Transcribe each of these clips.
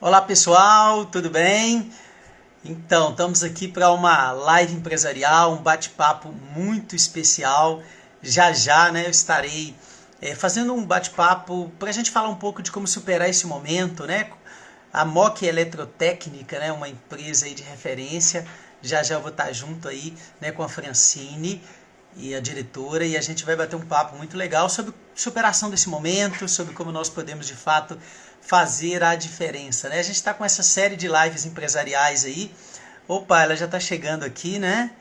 Olá pessoal, tudo bem? Então, estamos aqui para uma live empresarial, um bate-papo muito especial. Já já, né, eu estarei fazendo um bate-papo para a gente falar um pouco de como superar esse momento, né? A MOC Eletrotécnica, né, uma empresa aí de referência. Já já eu vou estar junto aí, né, com a Francine e a diretora, e a gente vai bater um papo muito legal sobre superação desse momento, sobre como nós podemos de fato fazer a diferença, né? A gente está com essa série de lives empresariais aí. Opa, ela já está chegando aqui, né?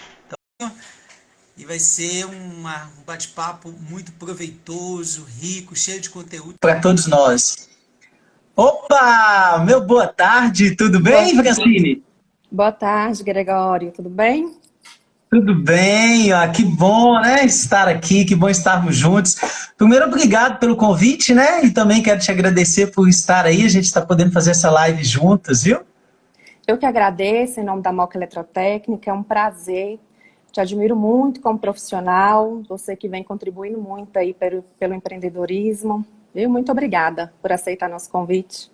E vai ser um bate-papo muito proveitoso, rico, cheio de conteúdo para todos nós. Opa, meu boa tarde, tudo Boa, bem, Francine? boa tarde, Gregório. Tudo bem? Tudo bem, que bom, né, estar aqui, que bom estarmos juntos. Primeiro, obrigado pelo convite, né, e também quero te agradecer por estar aí, a gente está podendo fazer essa live juntas, viu? Eu que agradeço em nome da Moca Eletrotécnica, é um prazer. Te admiro muito como profissional, você que vem contribuindo muito aí pelo empreendedorismo. Viu? Muito obrigada por aceitar nosso convite.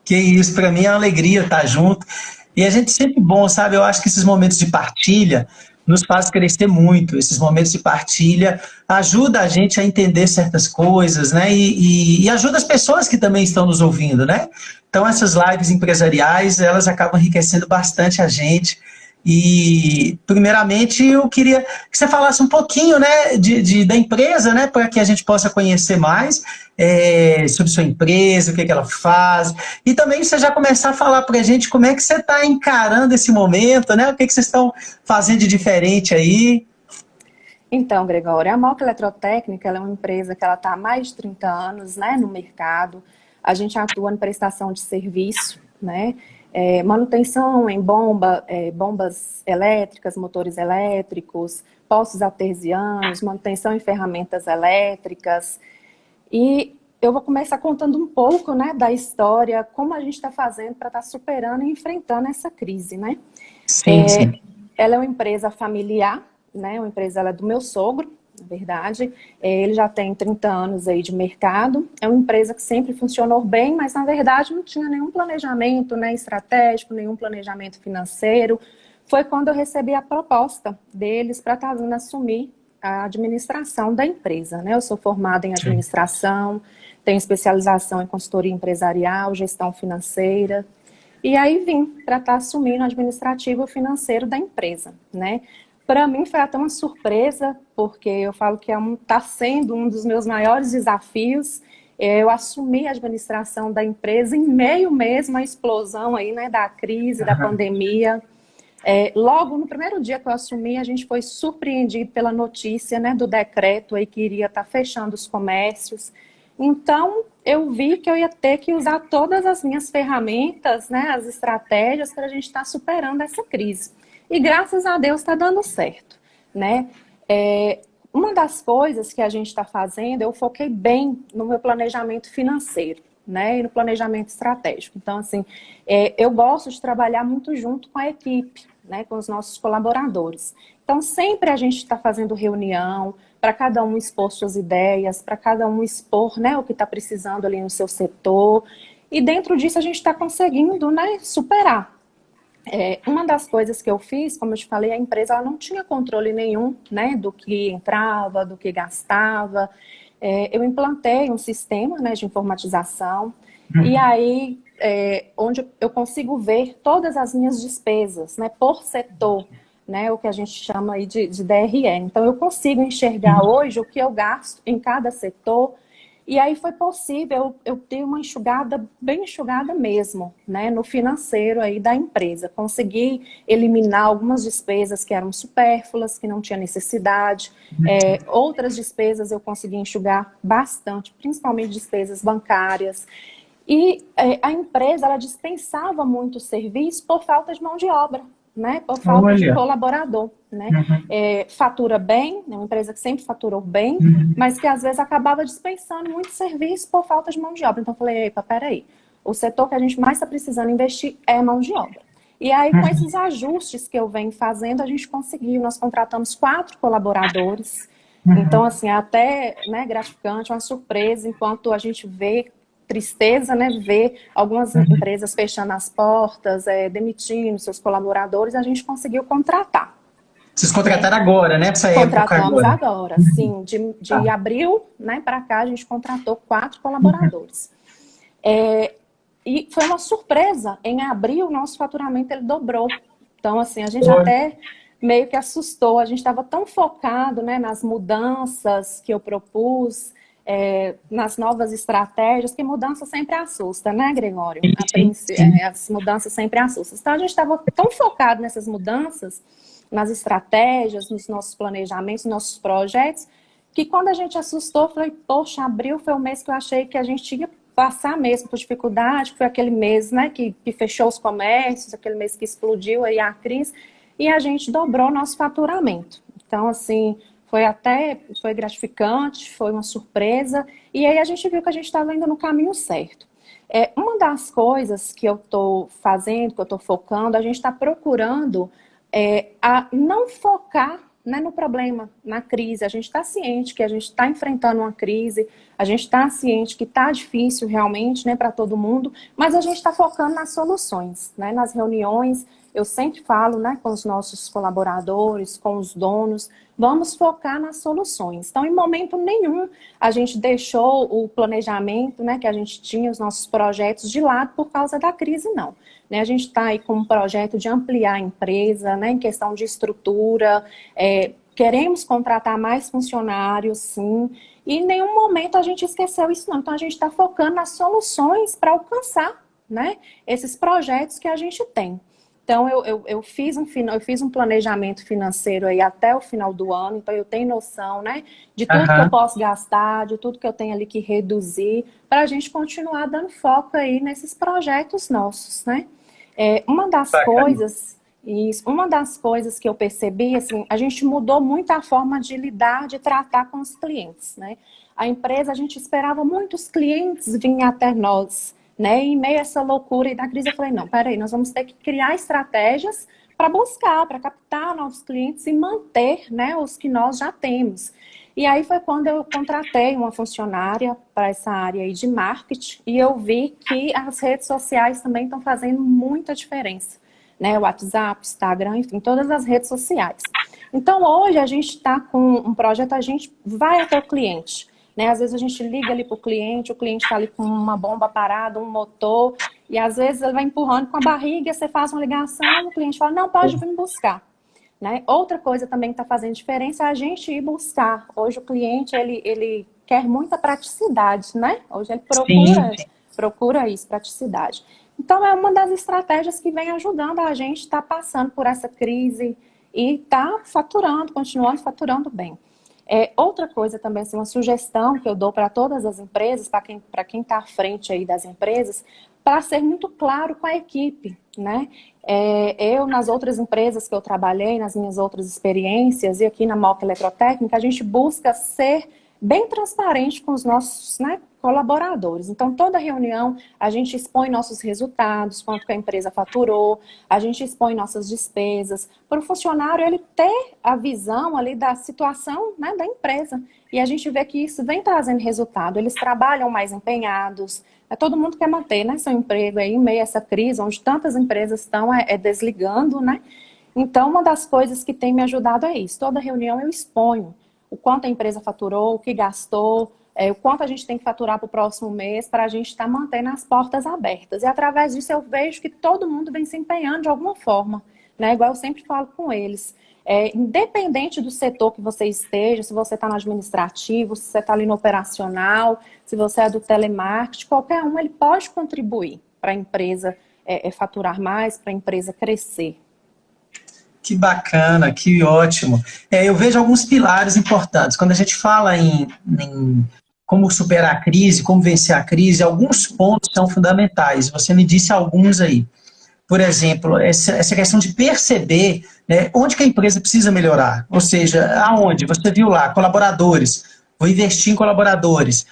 Que isso, para mim é uma alegria estar junto. E a gente sempre bom, sabe? Eu acho que esses momentos de partilha nos faz crescer muito. Esses momentos de partilha ajuda a gente a entender certas coisas, né? E ajuda as pessoas que também estão nos ouvindo, né? Então essas lives empresariais, elas acabam enriquecendo bastante a gente. E, primeiramente, eu queria que você falasse um pouquinho, né, da empresa, né, para que a gente possa conhecer mais sobre sua empresa, o que ela faz, e também você já começar a falar para a gente como é que você está encarando esse momento, né, o que vocês estão fazendo de diferente aí. Então, Gregório, a Moca Eletrotécnica ela é uma empresa que ela está há mais de 30 anos, né, no mercado. A gente atua em prestação de serviço, né, manutenção em bombas elétricas, motores elétricos, postos artesianos, manutenção em ferramentas elétricas. E eu vou começar contando um pouco, né, da história, como a gente está fazendo para estar superando e enfrentando essa crise, né? Sim, sim. Ela é uma empresa familiar, né? Uma empresa ela é do meu sogro, na verdade. Ele já tem 30 anos aí de mercado. É uma empresa que sempre funcionou bem, mas na verdade não tinha nenhum planejamento, né, estratégico, nenhum planejamento financeiro. Foi quando eu recebi a proposta deles para estar vindo assumir a administração da empresa, né? Eu sou formada em Sim. administração, tenho especialização em consultoria empresarial, gestão financeira. E aí vim para estar assumindo o administrativo e financeiro da empresa, né? Para mim foi até uma surpresa, porque eu falo que está sendo um dos meus maiores desafios. Eu assumi a administração da empresa em meio mesmo à explosão aí, né, da crise, da pandemia. Logo no primeiro dia que eu assumi, a gente foi surpreendido pela notícia, né, do decreto aí que iria estar fechando os comércios. Então, eu vi que eu ia ter que usar todas as minhas ferramentas, né, as estratégias para a gente estar superando essa crise. E graças a Deus está dando certo, né? Uma das coisas que a gente está fazendo, eu foquei bem no meu planejamento financeiro, né, e no planejamento estratégico. Então, assim, eu gosto de trabalhar muito junto com a equipe, né, com os nossos colaboradores. Então, sempre a gente está fazendo reunião para cada um expor suas ideias, para cada um expor, né, o que está precisando ali no seu setor. E dentro disso a gente está conseguindo, né, superar. Uma das coisas que eu fiz, como eu te falei, a empresa ela não tinha controle nenhum, né, do que entrava, do que gastava. Eu implantei um sistema, né, de informatização, e aí onde eu consigo ver todas as minhas despesas, né, por setor, né, o que a gente chama aí de DRE. Então eu consigo enxergar hoje o que eu gasto em cada setor. E aí foi possível eu ter uma enxugada, bem enxugada mesmo, né, no financeiro aí da empresa. Consegui eliminar algumas despesas que eram supérfluas, que não tinha necessidade. Outras despesas eu consegui enxugar bastante, principalmente despesas bancárias. E a empresa, ela dispensava muito serviço por falta de mão de obra, né? Por falta de Olha. colaborador, né? Fatura bem, é uma empresa que sempre faturou bem, Uhum. mas que às vezes acabava dispensando muito serviço por falta de mão de obra. Então eu falei, epa, peraí, o setor que a gente mais está precisando investir é mão de obra. E aí, com esses ajustes que eu venho fazendo, a gente conseguiu, nós contratamos 4 colaboradores. Então, Uhum. assim, é até, né, gratificante, uma surpresa, enquanto a gente vê tristeza, né, ver algumas empresas fechando as portas, demitindo seus colaboradores, a gente conseguiu contratar. Vocês contrataram agora, né? Essa época Contratamos agora, sim. De Tá. abril, né, para cá, a gente contratou 4 colaboradores. E foi uma surpresa. Em abril, nosso faturamento ele dobrou. Então, assim, a gente até meio que assustou. A gente estava tão focado, né, nas mudanças que eu propus, nas novas estratégias, que mudança sempre assusta, né, Gregório? As mudanças sempre assustam. Então, a gente estava tão focado nessas mudanças, nas estratégias, nos nossos planejamentos, nos nossos projetos, que quando a gente assustou, eu falei, poxa, abril foi o mês que eu achei que a gente ia passar mesmo por dificuldade, foi aquele mês, né, que fechou os comércios, aquele mês que explodiu aí a crise, e a gente dobrou nosso faturamento. Então, assim, foi gratificante, foi uma surpresa, e aí a gente viu que a gente estava indo no caminho certo. Uma das coisas que eu estou fazendo, que eu estou focando, a gente está procurando a não focar, né, no problema, na crise. A gente está ciente que a gente está enfrentando uma crise, a gente está ciente que está difícil realmente, né, para todo mundo, mas a gente está focando nas soluções, né, nas reuniões. Eu sempre falo, né, com os nossos colaboradores, com os donos, vamos focar nas soluções. Então, em momento nenhum, a gente deixou o planejamento, né, que a gente tinha, os nossos projetos de lado por causa da crise, não. A gente está aí com um projeto de ampliar a empresa, né, em questão de estrutura, queremos contratar mais funcionários, sim, e em nenhum momento a gente esqueceu isso, não. Então, a gente está focando nas soluções para alcançar, né, esses projetos que a gente tem. Então, eu fiz um planejamento financeiro aí até o final do ano, então eu tenho noção, né, de tudo que eu posso gastar, de tudo que eu tenho ali que reduzir, para a gente continuar dando foco aí nesses projetos nossos, né. Uma das coisas que eu percebi, assim, a gente mudou muito a forma de lidar, de tratar com os clientes, né. A empresa, a gente esperava muitos clientes virem até nós, né, em meio a essa loucura e da crise, eu falei, não, peraí, nós vamos ter que criar estratégias para buscar, para captar novos clientes e manter, né, os que nós já temos. E aí foi quando eu contratei uma funcionária para essa área aí de marketing e eu vi que as redes sociais também estão fazendo muita diferença, né, o WhatsApp, Instagram, enfim, todas as redes sociais. Então, hoje a gente está com um projeto, a gente vai até o cliente, né? Às vezes a gente liga ali para o cliente está ali com uma bomba parada, um motor, e às vezes ele vai empurrando com a barriga, você faz uma ligação, o cliente fala, não, pode vir buscar. Né? Outra coisa também que está fazendo diferença é a gente ir buscar. Hoje o cliente, ele quer muita praticidade, né? Hoje ele procura isso, praticidade. Então é uma das estratégias que vem ajudando a gente a estar passando por essa crise e está faturando, continuando faturando bem. Outra coisa também, assim, uma sugestão que eu dou para todas as empresas, para quem está à frente aí das empresas, para ser muito claro com a equipe, né? Eu, nas outras empresas que eu trabalhei, nas minhas outras experiências, e aqui na Mooca Eletrotécnica, a gente busca ser bem transparente com os nossos, né, colaboradores. Então, toda reunião, a gente expõe nossos resultados, quanto que a empresa faturou, a gente expõe nossas despesas, para o funcionário ele ter a visão ali da situação, né, da empresa. E a gente vê que isso vem trazendo resultado. Eles trabalham mais empenhados, todo mundo quer manter, né, seu emprego aí em meio a essa crise, onde tantas empresas estão desligando, né? Então, uma das coisas que tem me ajudado é isso. Toda reunião eu exponho o quanto a empresa faturou, o que gastou, o quanto a gente tem que faturar para o próximo mês, para a gente estar mantendo as portas abertas. E através disso eu vejo que todo mundo vem se empenhando de alguma forma, né? Igual eu sempre falo com eles. Independente do setor que você esteja, se você está no administrativo, se você está ali no operacional, se você é do telemarketing, qualquer um ele pode contribuir para a empresa faturar mais, para a empresa crescer. Que bacana, que ótimo. Eu vejo alguns pilares importantes. Quando a gente fala em como superar a crise, como vencer a crise, alguns pontos são fundamentais. Você me disse alguns aí. Por exemplo, essa questão de perceber, né, onde que a empresa precisa melhorar. Ou seja, aonde? Você viu lá, colaboradores. Vou investir em colaboradores.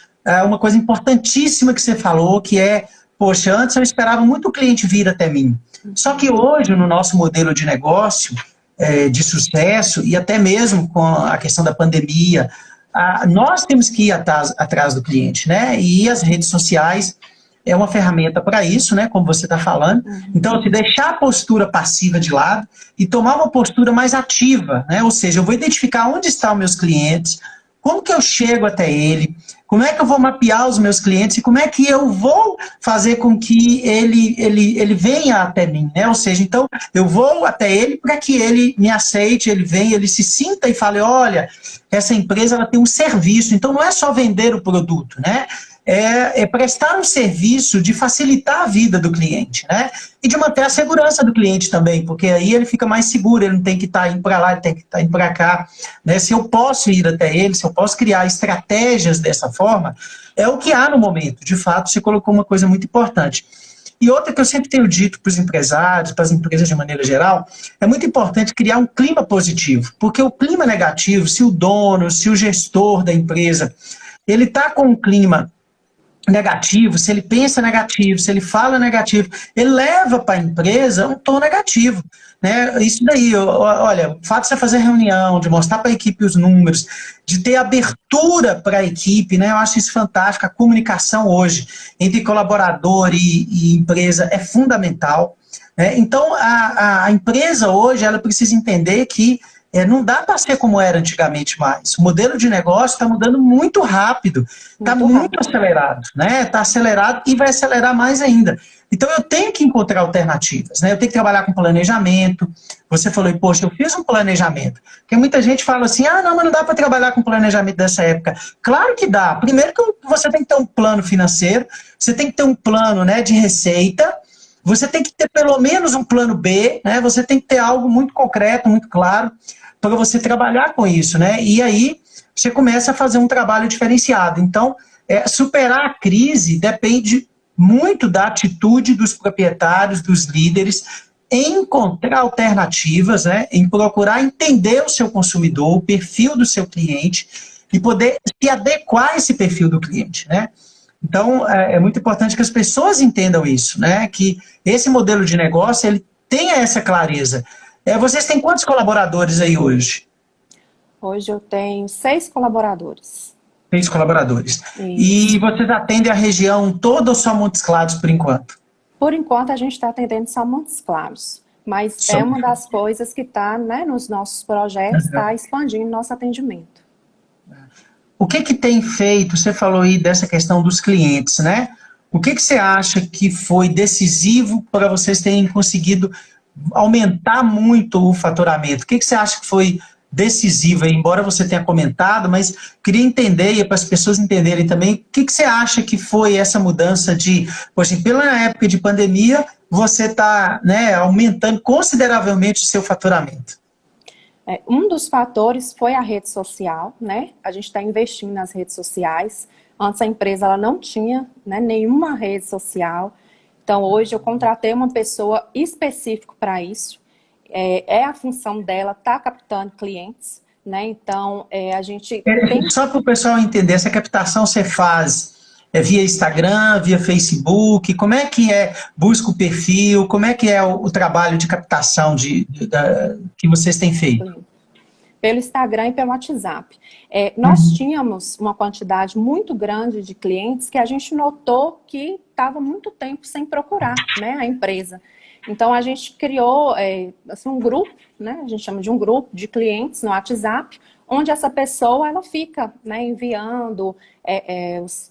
Uma coisa importantíssima que você falou, que poxa, antes eu esperava muito o cliente vir até mim. Só que hoje, no nosso modelo de negócio, de sucesso, e até mesmo com a questão da pandemia, nós temos que ir atrás do cliente, né? E as redes sociais é uma ferramenta para isso, né? Como você está falando. Então, assim, deixar a postura passiva de lado e tomar uma postura mais ativa, né? Ou seja, eu vou identificar onde estão os meus clientes, como que eu chego até ele, como é que eu vou mapear os meus clientes e como é que eu vou fazer com que ele venha até mim, né? Ou seja, então eu vou até ele para que ele me aceite, ele venha, ele se sinta e fale, olha, essa empresa ela tem um serviço, então não é só vender o produto, né? É prestar um serviço de facilitar a vida do cliente, né? E de manter a segurança do cliente também, porque aí ele fica mais seguro, ele não tem que estar indo para lá, ele tem que estar indo para cá, né? Se eu posso ir até ele, se eu posso criar estratégias dessa forma, é o que há no momento. De fato, você colocou uma coisa muito importante. E outra que eu sempre tenho dito para os empresários, para as empresas de maneira geral, é muito importante criar um clima positivo, porque o clima negativo, se o dono, se o gestor da empresa, ele está com um clima negativo, se ele pensa negativo, se ele fala negativo, ele leva para a empresa um tom negativo, né? Isso daí, olha, o fato de você fazer reunião, de mostrar para a equipe os números, de ter abertura para a equipe, né? Eu acho isso fantástico. A comunicação hoje entre colaborador e empresa é fundamental, né? Então, a empresa hoje, ela precisa entender que não dá para ser como era antigamente mais. O modelo de negócio está mudando muito rápido, está muito acelerado, né? Está acelerado e vai acelerar mais ainda. Então eu tenho que encontrar alternativas, né? Eu tenho que trabalhar com planejamento. Você falou, poxa, eu fiz um planejamento. Porque muita gente fala assim, não, mas não dá para trabalhar com planejamento dessa época. Claro que dá. Primeiro que você tem que ter um plano financeiro, você tem que ter um plano, né, de receita, você tem que ter pelo menos um plano B, né? Você tem que ter algo muito concreto, muito claro, para você trabalhar com isso, né? E aí você começa a fazer um trabalho diferenciado. Então, superar a crise depende muito da atitude dos proprietários, dos líderes, em encontrar alternativas, né? Em procurar entender o seu consumidor, o perfil do seu cliente e poder se adequar a esse perfil do cliente, né? Então, é muito importante que as pessoas entendam isso, né? Que esse modelo de negócio, ele tenha essa clareza. Vocês têm quantos colaboradores aí hoje? Hoje eu tenho 6 colaboradores. 6 colaboradores. Isso. E vocês atendem a região toda ou só Montes Claros, por enquanto? Por enquanto, a gente está atendendo só Montes Claros. Mas é uma das coisas que está, né, nos nossos projetos, está expandindo nosso atendimento. O que tem feito, você falou aí dessa questão dos clientes, né? O que você acha que foi decisivo para vocês terem conseguido aumentar muito o faturamento? O que você acha que foi decisivo, embora você tenha comentado, mas queria entender, e para as pessoas entenderem também, o que você acha que foi essa mudança de, poxa, pela época de pandemia, você está, né, aumentando consideravelmente o seu faturamento? Um dos fatores foi a rede social, né? A gente está investindo nas redes sociais. Antes a empresa ela não tinha, né, nenhuma rede social. Então hoje eu contratei uma pessoa específica para isso. É a função dela estar captando clientes, né? Então a gente tem... Só para o pessoal entender, essa captação você faz via Instagram, via Facebook? Como é que busca o perfil? Como é que é o trabalho de captação que vocês têm feito? Pelo Instagram e pelo WhatsApp. Nós tínhamos uma quantidade muito grande de clientes que a gente notou que estava muito tempo sem procurar, né, a empresa. Então a gente criou assim, um grupo, né, a gente chama de um grupo de clientes no WhatsApp, onde essa pessoa ela fica, né, enviando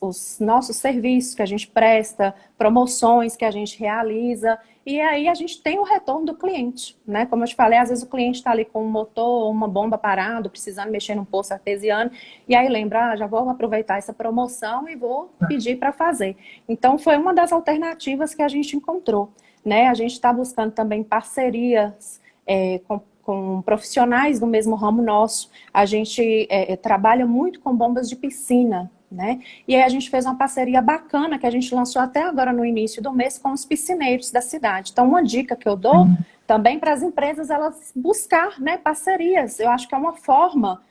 os nossos serviços que a gente presta, promoções que a gente realiza, e aí a gente tem o retorno do cliente, né? Como eu te falei, às vezes o cliente está ali com um motor, uma bomba parado, precisando mexer num poço artesiano, e aí lembra, já vou aproveitar essa promoção e vou pedir para fazer. Então foi uma das alternativas que a gente encontrou, né? A gente está buscando também parcerias com profissionais do mesmo ramo nosso. A gente trabalha muito com bombas de piscina, né? E aí a gente fez uma parceria bacana que a gente lançou até agora no início do mês com os piscineiros da cidade. Então uma dica que eu dou também para as empresas, elas buscar, né, parcerias. Eu acho que é uma forma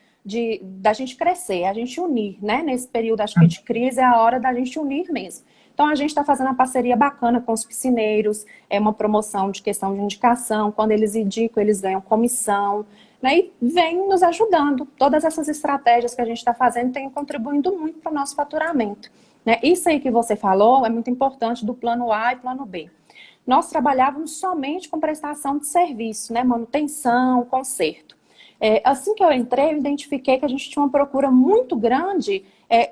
da gente crescer, a gente unir, né? Nesse período, acho que de crise é a hora da gente unir mesmo. Então, a gente está fazendo uma parceria bacana com os piscineiros, uma promoção de questão de indicação. Quando eles indicam, eles ganham comissão. né, e vem nos ajudando. Todas essas estratégias que a gente está fazendo têm contribuindo muito para o nosso faturamento, né? Isso aí que você falou é muito importante do plano A e plano B. Nós trabalhávamos somente com prestação de serviço, né, manutenção, conserto. Assim que eu entrei, eu identifiquei que a gente tinha uma procura muito grande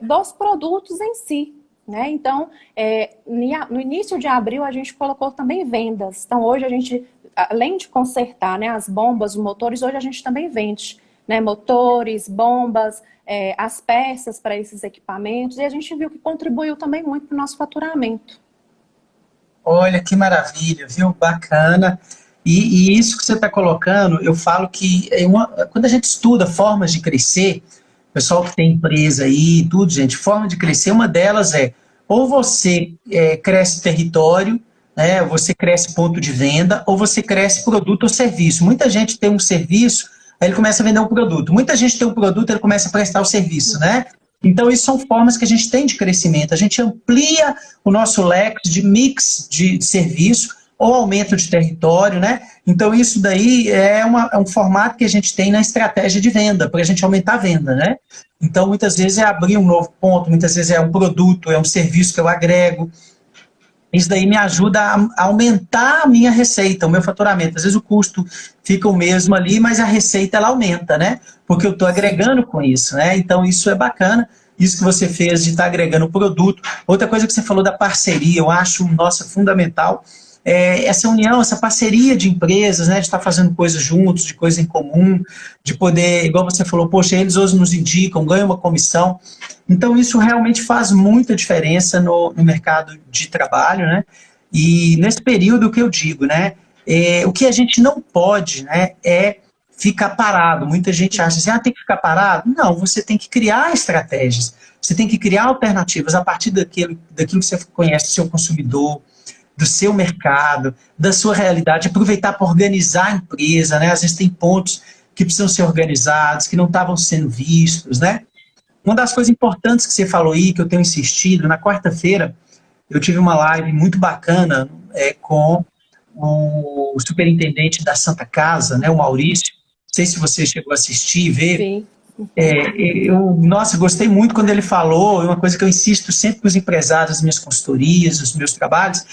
dos produtos em si, né? Então, no início de abril, a gente colocou também vendas. Então, hoje a gente, além de consertar, né, as bombas, os motores, hoje a gente também vende, né, motores, bombas, as peças para esses equipamentos, e a gente viu que contribuiu também muito para o nosso faturamento. Olha que maravilha, viu? Bacana. E isso que você está colocando, eu falo que quando a gente estuda formas de crescer, pessoal que tem empresa aí, tudo, gente, forma de crescer, uma delas ou você cresce território, né, você cresce ponto de venda, ou você cresce produto ou serviço. Muita gente tem um serviço, aí ele começa a vender um produto. Muita gente tem um produto, ele começa a prestar o serviço, né? Então, isso são formas que a gente tem de crescimento. A gente amplia o nosso leque de mix de serviço ou aumento de território, né? Então, isso daí é um formato que a gente tem na estratégia de venda, para a gente aumentar a venda, né? Então, muitas vezes é abrir um novo ponto, muitas vezes é um produto, é um serviço que eu agrego. Isso daí me ajuda a aumentar a minha receita, o meu faturamento. Às vezes o custo fica o mesmo ali, mas a receita ela aumenta, né? Porque eu estou agregando com isso, né? Então isso é bacana, isso que você fez de estar agregando o produto. Outra coisa que você falou da parceria, eu acho, nossa, fundamental, essa união, essa parceria de empresas, né? De estar fazendo coisas juntos, de coisa em comum, de poder, igual você falou, poxa, eles hoje nos indicam, ganham uma comissão. Então, isso realmente faz muita diferença no mercado de trabalho, né? E nesse período, o que eu digo, né? O que a gente não pode, né, é ficar parado. Muita gente acha assim, tem que ficar parado. Não, você tem que criar estratégias. Você tem que criar alternativas a partir daquilo que você conhece do seu consumidor, do seu mercado, da sua realidade. Aproveitar para organizar a empresa, né? Às vezes tem pontos que precisam ser organizados, que não estavam sendo vistos, né? Uma das coisas importantes que você falou aí, que eu tenho insistido, na quarta-feira eu tive uma live muito bacana com o superintendente da Santa Casa, né, o Maurício. Não sei se você chegou a assistir, ver. Sim. Nossa, gostei muito quando ele falou, uma coisa que eu insisto sempre com os empresários, as minhas consultorias, os meus trabalhos,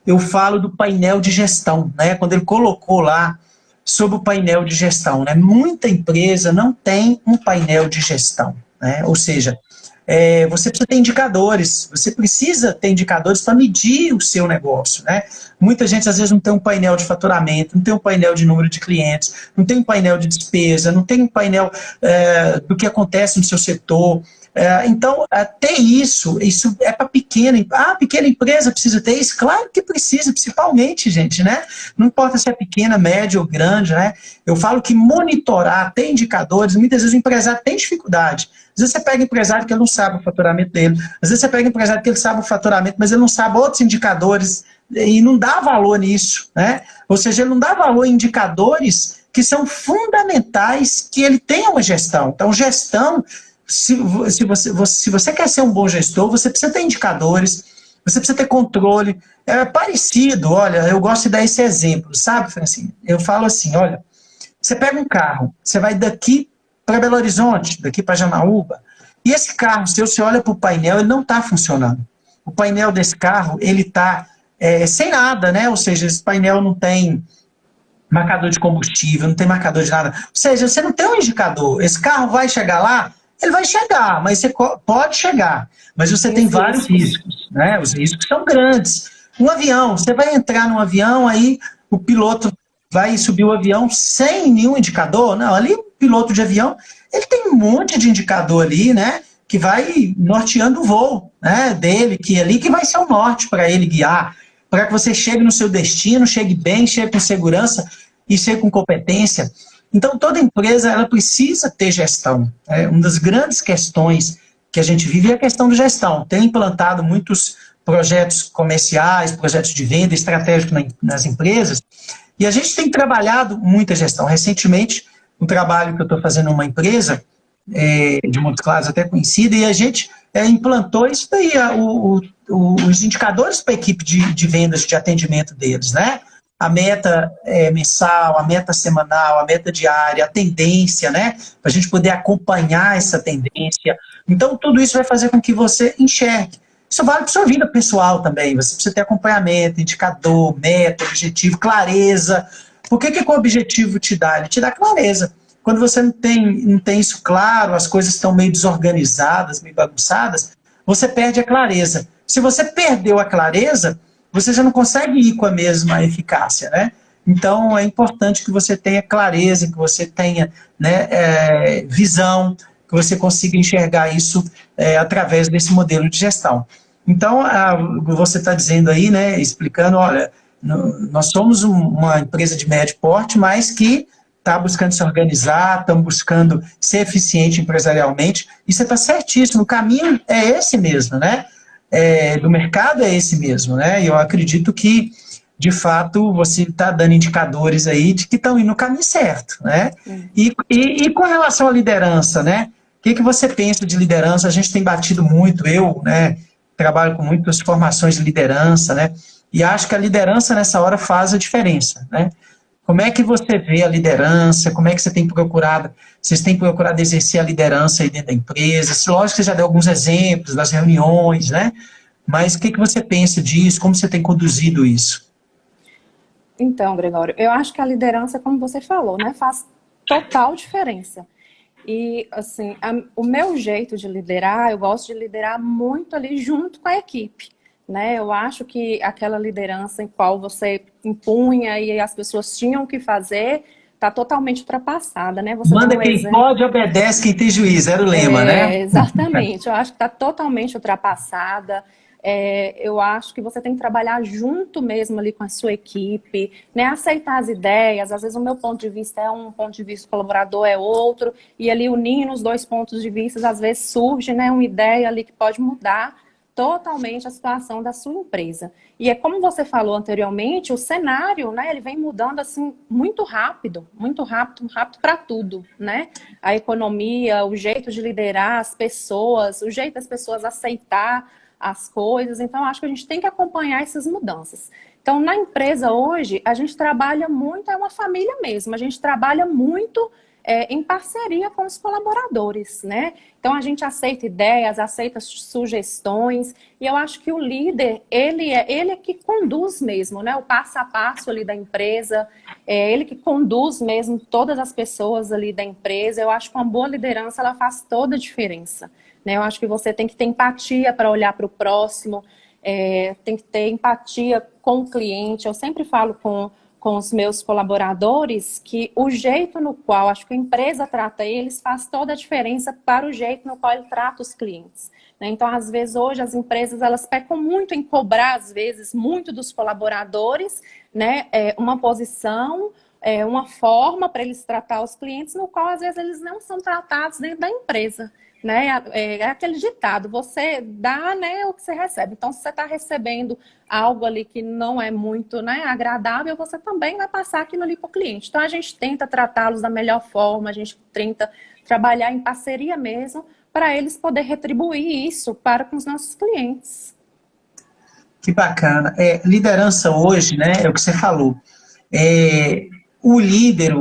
eu falo do painel de gestão, né, quando ele colocou lá sobre o painel de gestão, né, muita empresa não tem um painel de gestão. Né? Ou seja, você precisa ter indicadores, você precisa ter indicadores para medir o seu negócio. Né? Muita gente às vezes não tem um painel de faturamento, não tem um painel de número de clientes, não tem um painel de despesa, não tem um painel do que acontece no seu setor. Então, ter isso é para pequena empresa precisa ter isso? Claro que precisa, principalmente, gente, né? Não importa se é pequena, média ou grande, né? Eu falo que monitorar, ter indicadores, muitas vezes o empresário tem dificuldade. Às vezes você pega empresário que ele não sabe o faturamento dele, às vezes você pega empresário que ele sabe o faturamento, mas ele não sabe outros indicadores e não dá valor nisso, né? Ou seja, ele não dá valor em indicadores que são fundamentais que ele tenha uma gestão. Então, gestão... Se você quer ser um bom gestor, você precisa ter indicadores, você precisa ter controle. É parecido, olha, eu gosto de dar esse exemplo, sabe, Francine? Eu falo assim, olha, você pega um carro, você vai daqui para Belo Horizonte, daqui para Janaúba, e esse carro, se você olha para o painel, ele não está funcionando. O painel desse carro, ele está sem nada, né? Ou seja, esse painel não tem marcador de combustível, não tem marcador de nada. Ou seja, você não tem um indicador. Esse carro vai chegar lá, ele vai chegar, mas você pode chegar. Mas você tem vários riscos, né? Os riscos são grandes. Um avião, você vai entrar num avião, aí o piloto vai subir o avião sem nenhum indicador. Não, ali o piloto de avião, ele tem um monte de indicador ali, né? Que vai norteando o voo, né, dele, que ali que vai ser o norte para ele guiar, para que você chegue no seu destino, chegue bem, chegue com segurança e chegue com competência. Então, toda empresa ela precisa ter gestão. Uma das grandes questões que a gente vive é a questão de gestão. Tem implantado muitos projetos comerciais, projetos de venda estratégico nas empresas, e a gente tem trabalhado muita gestão. Recentemente, um trabalho que eu estou fazendo numa empresa, de Montes Claros, até conhecida, e a gente implantou isso daí, os indicadores para a equipe de vendas, de atendimento deles, né? a meta mensal, a meta semanal, a meta diária, a tendência, né? Para a gente poder acompanhar essa tendência. Então, tudo isso vai fazer com que você enxergue. Isso vale para sua vida pessoal também. Você precisa ter acompanhamento, indicador, meta, objetivo, clareza. Por que o objetivo te dá? Ele te dá clareza. Quando você não tem isso claro, as coisas estão meio desorganizadas, meio bagunçadas, você perde a clareza. Se você perdeu a clareza, você já não consegue ir com a mesma eficácia, né? Então, é importante que você tenha clareza, que você tenha, né, visão, que você consiga enxergar isso através desse modelo de gestão. Então, você está dizendo aí, né, explicando, olha, nós somos uma empresa de médio porte, mas que está buscando se organizar, estamos buscando ser eficiente empresarialmente, e você está certíssimo, o caminho é esse mesmo, né? Do mercado é esse mesmo, né? E eu acredito que, de fato, você está dando indicadores aí de que estão indo no caminho certo, né? E com relação à liderança, né? O que você pensa de liderança? A gente tem batido muito, né, trabalho com muitas formações de liderança, né? E acho que a liderança nessa hora faz a diferença, né? Como é que você vê a liderança? Como é que vocês têm procurado exercer a liderança aí dentro da empresa? Lógico que você já deu alguns exemplos das reuniões, né? Mas o que você pensa disso? Como você tem conduzido isso? Então, Gregório, eu acho que a liderança, como você falou, né, faz total diferença. E, assim, o meu jeito de liderar, eu gosto de liderar muito ali junto com a equipe. Né? Eu acho que aquela liderança em qual você impunha e as pessoas tinham que fazer está totalmente ultrapassada, né? Você manda quem pode, obedece quem tem juízo, era o lema, né? Exatamente, eu acho que está totalmente ultrapassada. Eu acho que você tem que trabalhar junto mesmo ali com a sua equipe, né? Aceitar as ideias, às vezes o meu ponto de vista é um ponto de vista, o colaborador é outro, e ali unindo os dois pontos de vista, às vezes surge, né, uma ideia ali que pode mudar totalmente a situação da sua empresa. E é como você falou anteriormente, o cenário, né, ele vem mudando assim muito rápido para tudo, né? A economia, o jeito de liderar as pessoas, o jeito das pessoas aceitar as coisas. Então, acho que a gente tem que acompanhar essas mudanças. Então, na empresa hoje, a gente trabalha muito, é uma família mesmo, a gente trabalha muito em parceria com os colaboradores, né? Então, a gente aceita ideias, aceita sugestões, e eu acho que o líder, ele é que conduz mesmo, né? O passo a passo ali da empresa, ele que conduz mesmo todas as pessoas ali da empresa. Eu acho que uma boa liderança, ela faz toda a diferença, né? Eu acho que você tem que ter empatia para olhar para o próximo, tem que ter empatia com o cliente. Eu sempre falo com os meus colaboradores, que o jeito no qual acho que a empresa trata eles faz toda a diferença para o jeito no qual ele trata os clientes. Né? Então, às vezes, hoje as empresas elas pecam muito em cobrar, às vezes, muito dos colaboradores, né? Uma posição, uma forma para eles tratar os clientes, no qual, às vezes, eles não são tratados dentro da empresa. Né? É aquele ditado, você dá, né, o que você recebe. Então, se você está recebendo algo ali que não é muito, né, agradável, você também vai passar aquilo ali para o cliente. Então, a gente tenta tratá-los da melhor forma, a gente tenta trabalhar em parceria mesmo, para eles poderem retribuir isso para com os nossos clientes. Que bacana. Liderança hoje, né, é o que você falou. O líder,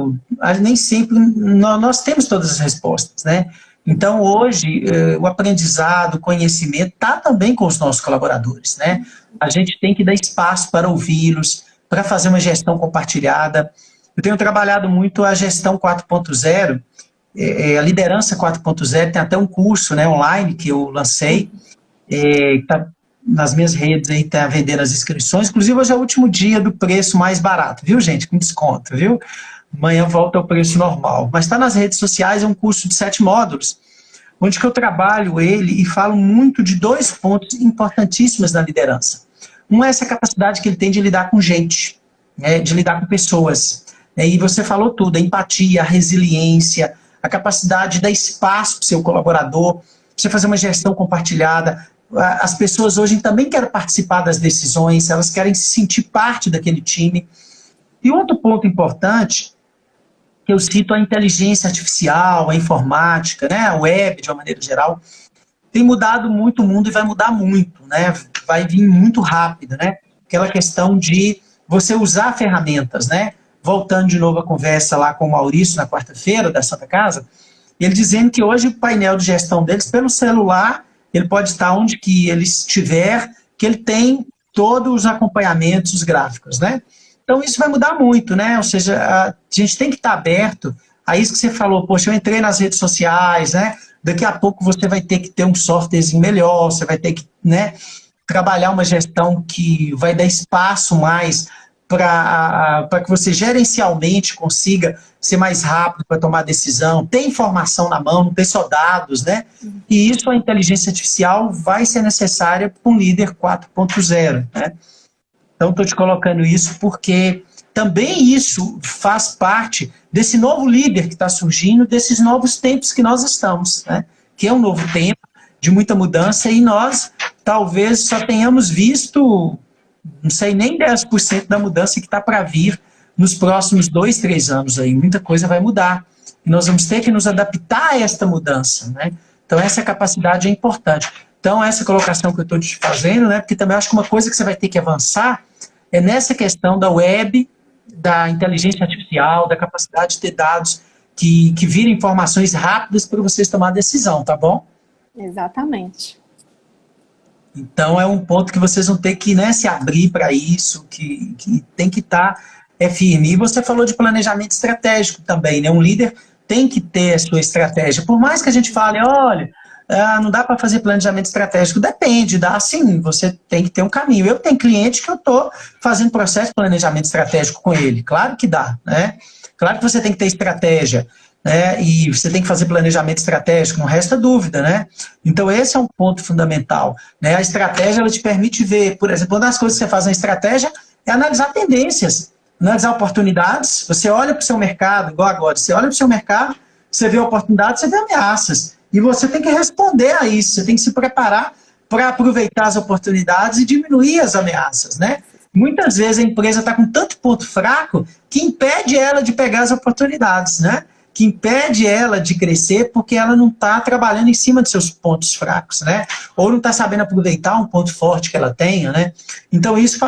nem sempre, nós temos todas as respostas, né? Então, hoje, o aprendizado, o conhecimento está também com os nossos colaboradores, né? A gente tem que dar espaço para ouvi-los, para fazer uma gestão compartilhada. Eu tenho trabalhado muito a gestão 4.0, a liderança 4.0, tem até um curso, né, online que eu lancei, está nas minhas redes aí, está vendendo as inscrições. Inclusive, hoje é o último dia do preço mais barato, viu, gente? Com desconto, viu? Amanhã volta ao preço normal. Mas está nas redes sociais, é um curso de 7 módulos, onde que eu trabalho ele e falo muito de 2 pontos importantíssimos na liderança. Um é essa capacidade que ele tem de lidar com gente, né, de lidar com pessoas. E você falou tudo, a empatia, a resiliência, a capacidade de dar espaço para o seu colaborador, você fazer uma gestão compartilhada. As pessoas hoje também querem participar das decisões, elas querem se sentir parte daquele time. E outro ponto importante, que eu cito a inteligência artificial, a informática, né, a web, de uma maneira geral, tem mudado muito o mundo e vai mudar muito, né? Vai vir muito rápido, né? Aquela questão de você usar ferramentas, né? Voltando de novo a conversa lá com o Maurício na quarta-feira da Santa Casa, ele dizendo que hoje o painel de gestão deles, pelo celular, ele pode estar onde que ele estiver, que ele tem todos os acompanhamentos, os gráficos, né? Então isso vai mudar muito, né? Ou seja, a gente tem que estar aberto a isso que você falou, poxa, eu entrei nas redes sociais, né? Daqui a pouco você vai ter que ter um softwarezinho melhor, você vai ter que, né, trabalhar uma gestão que vai dar espaço mais para que você gerencialmente consiga ser mais rápido para tomar decisão, ter informação na mão, não ter só dados, né? E isso, a inteligência artificial vai ser necessária para um líder 4.0, né? Então, estou te colocando isso porque também isso faz parte desse novo líder que está surgindo, desses novos tempos que nós estamos, né? Que é um novo tempo de muita mudança e nós talvez só tenhamos visto, não sei, nem 10% da mudança que está para vir nos próximos 2, 3 anos aí. Muita coisa vai mudar. E nós vamos ter que nos adaptar a esta mudança, né? Então, essa capacidade é importante. Então, essa colocação que eu estou te fazendo, né? Porque também acho que uma coisa que você vai ter que avançar é nessa questão da web, da inteligência artificial, da capacidade de ter dados que virem informações rápidas para vocês tomar decisão, tá bom? Exatamente. Então, é um ponto que vocês vão ter que, né, se abrir para isso, que tem que estar firme. E você falou de planejamento estratégico também, né? Um líder tem que ter a sua estratégia. Por mais que a gente fale, olha, não dá para fazer planejamento estratégico. Depende, dá sim, você tem que ter um caminho. Eu tenho cliente que eu estou fazendo processo de planejamento estratégico com ele. Claro que dá, né? Claro que você tem que ter estratégia, né? E você tem que fazer planejamento estratégico, não resta dúvida, né? Então esse é um ponto fundamental, né? A estratégia, ela te permite ver, por exemplo, uma das coisas que você faz na estratégia é analisar tendências, analisar oportunidades. Você olha para o seu mercado, igual agora, você olha para o seu mercado, você vê oportunidades, você vê ameaças. E você tem que responder a isso, você tem que se preparar para aproveitar as oportunidades e diminuir as ameaças, né? Muitas vezes a empresa está com tanto ponto fraco que impede ela de pegar as oportunidades, né? Que impede ela de crescer porque ela não está trabalhando em cima de seus pontos fracos, né? Ou não está sabendo aproveitar um ponto forte que ela tenha, né? Então isso,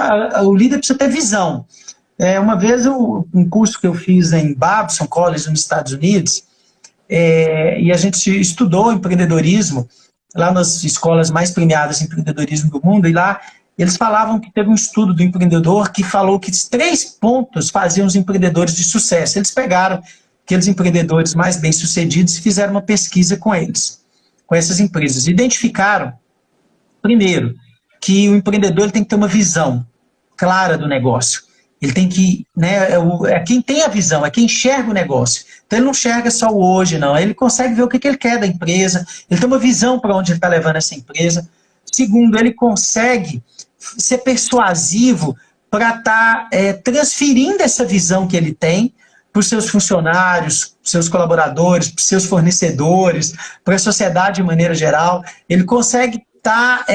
o líder precisa ter visão. Uma vez um curso que eu fiz em Babson College nos Estados Unidos, e a gente estudou empreendedorismo lá nas escolas mais premiadas em empreendedorismo do mundo, e lá eles falavam que teve um estudo do empreendedor que falou que 3 pontos faziam os empreendedores de sucesso. Eles pegaram aqueles empreendedores mais bem-sucedidos e fizeram uma pesquisa com eles, com essas empresas. Identificaram, primeiro, que o empreendedor ele tem que ter uma visão clara do negócio. Ele tem que, né, é quem tem a visão, é quem enxerga o negócio. Então ele não enxerga só o hoje, não. Ele consegue ver o que ele quer da empresa, ele tem uma visão para onde ele está levando essa empresa. Segundo, ele consegue ser persuasivo para estar transferindo essa visão que ele tem para os seus funcionários, para os seus colaboradores, para os seus fornecedores, para a sociedade de maneira geral. Ele consegue estar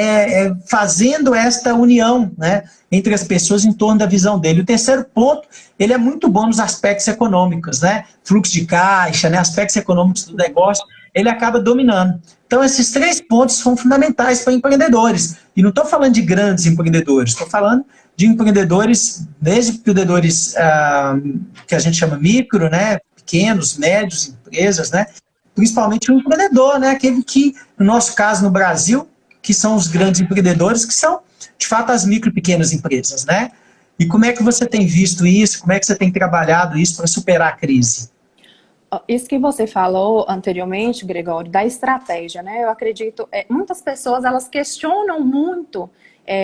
fazendo esta união, né, entre as pessoas em torno da visão dele. O terceiro ponto, ele é muito bom nos aspectos econômicos, né? Fluxo de caixa, né, aspectos econômicos do negócio, ele acaba dominando. Então, esses 3 pontos são fundamentais para empreendedores. E não estou falando de grandes empreendedores, estou falando de empreendedores, desde empreendedores que a gente chama micro, né, pequenos, médios, empresas, né, principalmente o empreendedor, né, aquele que, no nosso caso, no Brasil, que são os grandes empreendedores, que são, de fato, as micro e pequenas empresas, né? E como é que você tem visto isso? Como é que você tem trabalhado isso para superar a crise? Isso que você falou anteriormente, Gregório, da estratégia, né? Eu acredito, muitas pessoas, elas questionam muito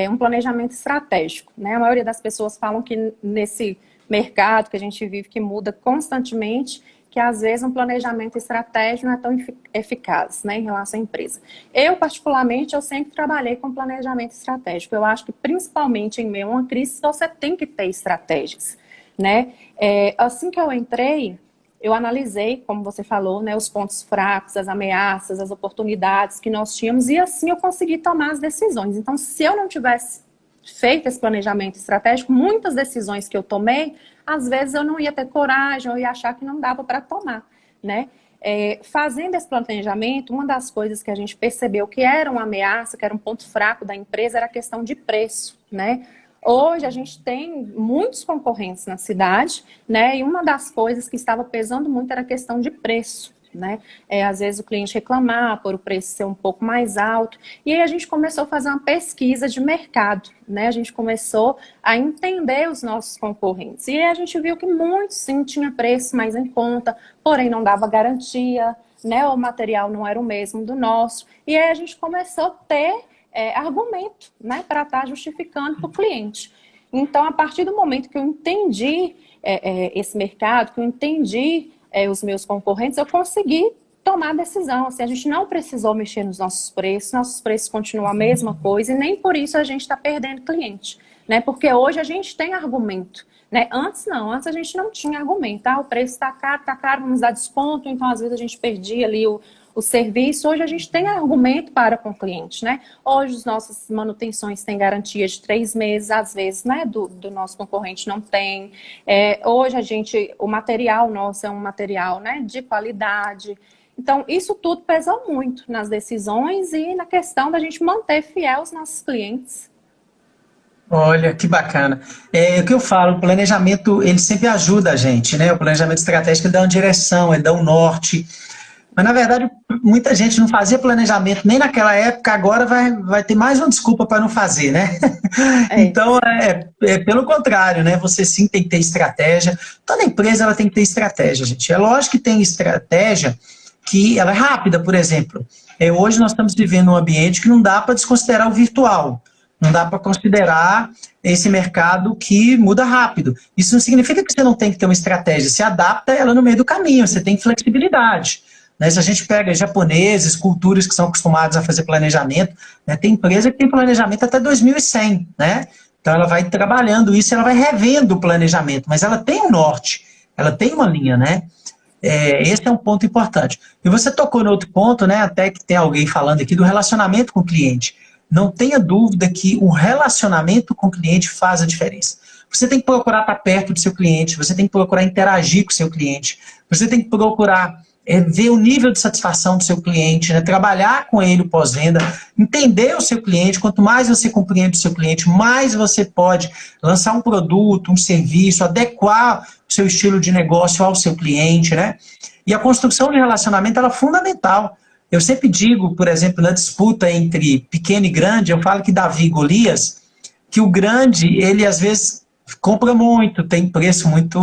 um planejamento estratégico, né? A maioria das pessoas falam que nesse mercado que a gente vive, que muda constantemente, que às vezes um planejamento estratégico não é tão eficaz, né, em relação à empresa. Eu, particularmente, eu sempre trabalhei com planejamento estratégico. Eu acho que, principalmente em meio a uma crise, você tem que ter estratégias, né? Assim que eu entrei, eu analisei, como você falou, né, os pontos fracos, as ameaças, as oportunidades que nós tínhamos, e assim eu consegui tomar as decisões. Então, se eu não tivesse feito esse planejamento estratégico, muitas decisões que eu tomei, às vezes eu não ia ter coragem, eu ia achar que não dava para tomar, né? Fazendo esse planejamento, uma das coisas que a gente percebeu que era uma ameaça, que era um ponto fraco da empresa, era a questão de preço, né? Hoje a gente tem muitos concorrentes na cidade, né? E uma das coisas que estava pesando muito era a questão de preço, né? Às vezes o cliente reclamar por o preço ser um pouco mais alto. E aí a gente começou a fazer uma pesquisa de mercado, né? A gente começou a entender os nossos concorrentes. E aí a gente viu que muitos sim tinham preço mais em conta, porém não dava garantia, né? O material não era o mesmo do nosso. E aí a gente começou a ter argumento, né, para estar justificando para o cliente. Então, a partir do momento que eu entendi esse mercado, que eu entendi os meus concorrentes, eu consegui tomar a decisão. Assim, a gente não precisou mexer nos nossos preços continuam a mesma coisa e nem por isso a gente está perdendo cliente, né? Porque hoje a gente tem argumento, né? Antes não, antes a gente não tinha argumento. O preço está caro, vamos dar desconto, então às vezes a gente perdia ali o serviço. Hoje a gente tem argumento para com o cliente, né? Hoje as nossas manutenções têm garantia de 3 meses, às vezes, né, do nosso concorrente não tem. Hoje o material nosso é um material, né, de qualidade. Então, isso tudo pesou muito nas decisões e na questão da gente manter fiel os nossos clientes. Olha, que bacana. É o que eu falo, o planejamento, ele sempre ajuda a gente, né? O planejamento estratégico, ele dá uma direção, ele dá um norte. Mas, na verdade, muita gente não fazia planejamento nem naquela época, agora vai ter mais uma desculpa para não fazer, né? Então, pelo contrário, né? Você sim tem que ter estratégia. Toda empresa ela tem que ter estratégia, gente. É lógico que tem estratégia que ela é rápida, por exemplo. Hoje nós estamos vivendo um ambiente que não dá para desconsiderar o virtual. Não dá para considerar esse mercado que muda rápido. Isso não significa que você não tem que ter uma estratégia. Você adapta ela no meio do caminho, você tem flexibilidade. Né? Se a gente pega japoneses, culturas que são acostumados a fazer planejamento, né? Tem empresa que tem planejamento até 2100, né? Então ela vai trabalhando isso, ela vai revendo o planejamento, mas ela tem um norte, ela tem uma linha, né? Esse é um ponto importante. E você tocou no outro ponto, né? Até que tem alguém falando aqui do relacionamento com o cliente. Não tenha dúvida que o relacionamento com o cliente faz a diferença. Você tem que procurar estar perto do seu cliente, você tem que procurar interagir com o seu cliente, você tem que procurar ver o nível de satisfação do seu cliente, né? Trabalhar com ele o pós-venda, entender o seu cliente. Quanto mais você compreende o seu cliente, mais você pode lançar um produto, um serviço, adequar o seu estilo de negócio ao seu cliente, né? E a construção de relacionamento ela é fundamental. Eu sempre digo, por exemplo, na disputa entre pequeno e grande, eu falo que Davi e Golias, que o grande, ele às vezes compra muito, tem preço muito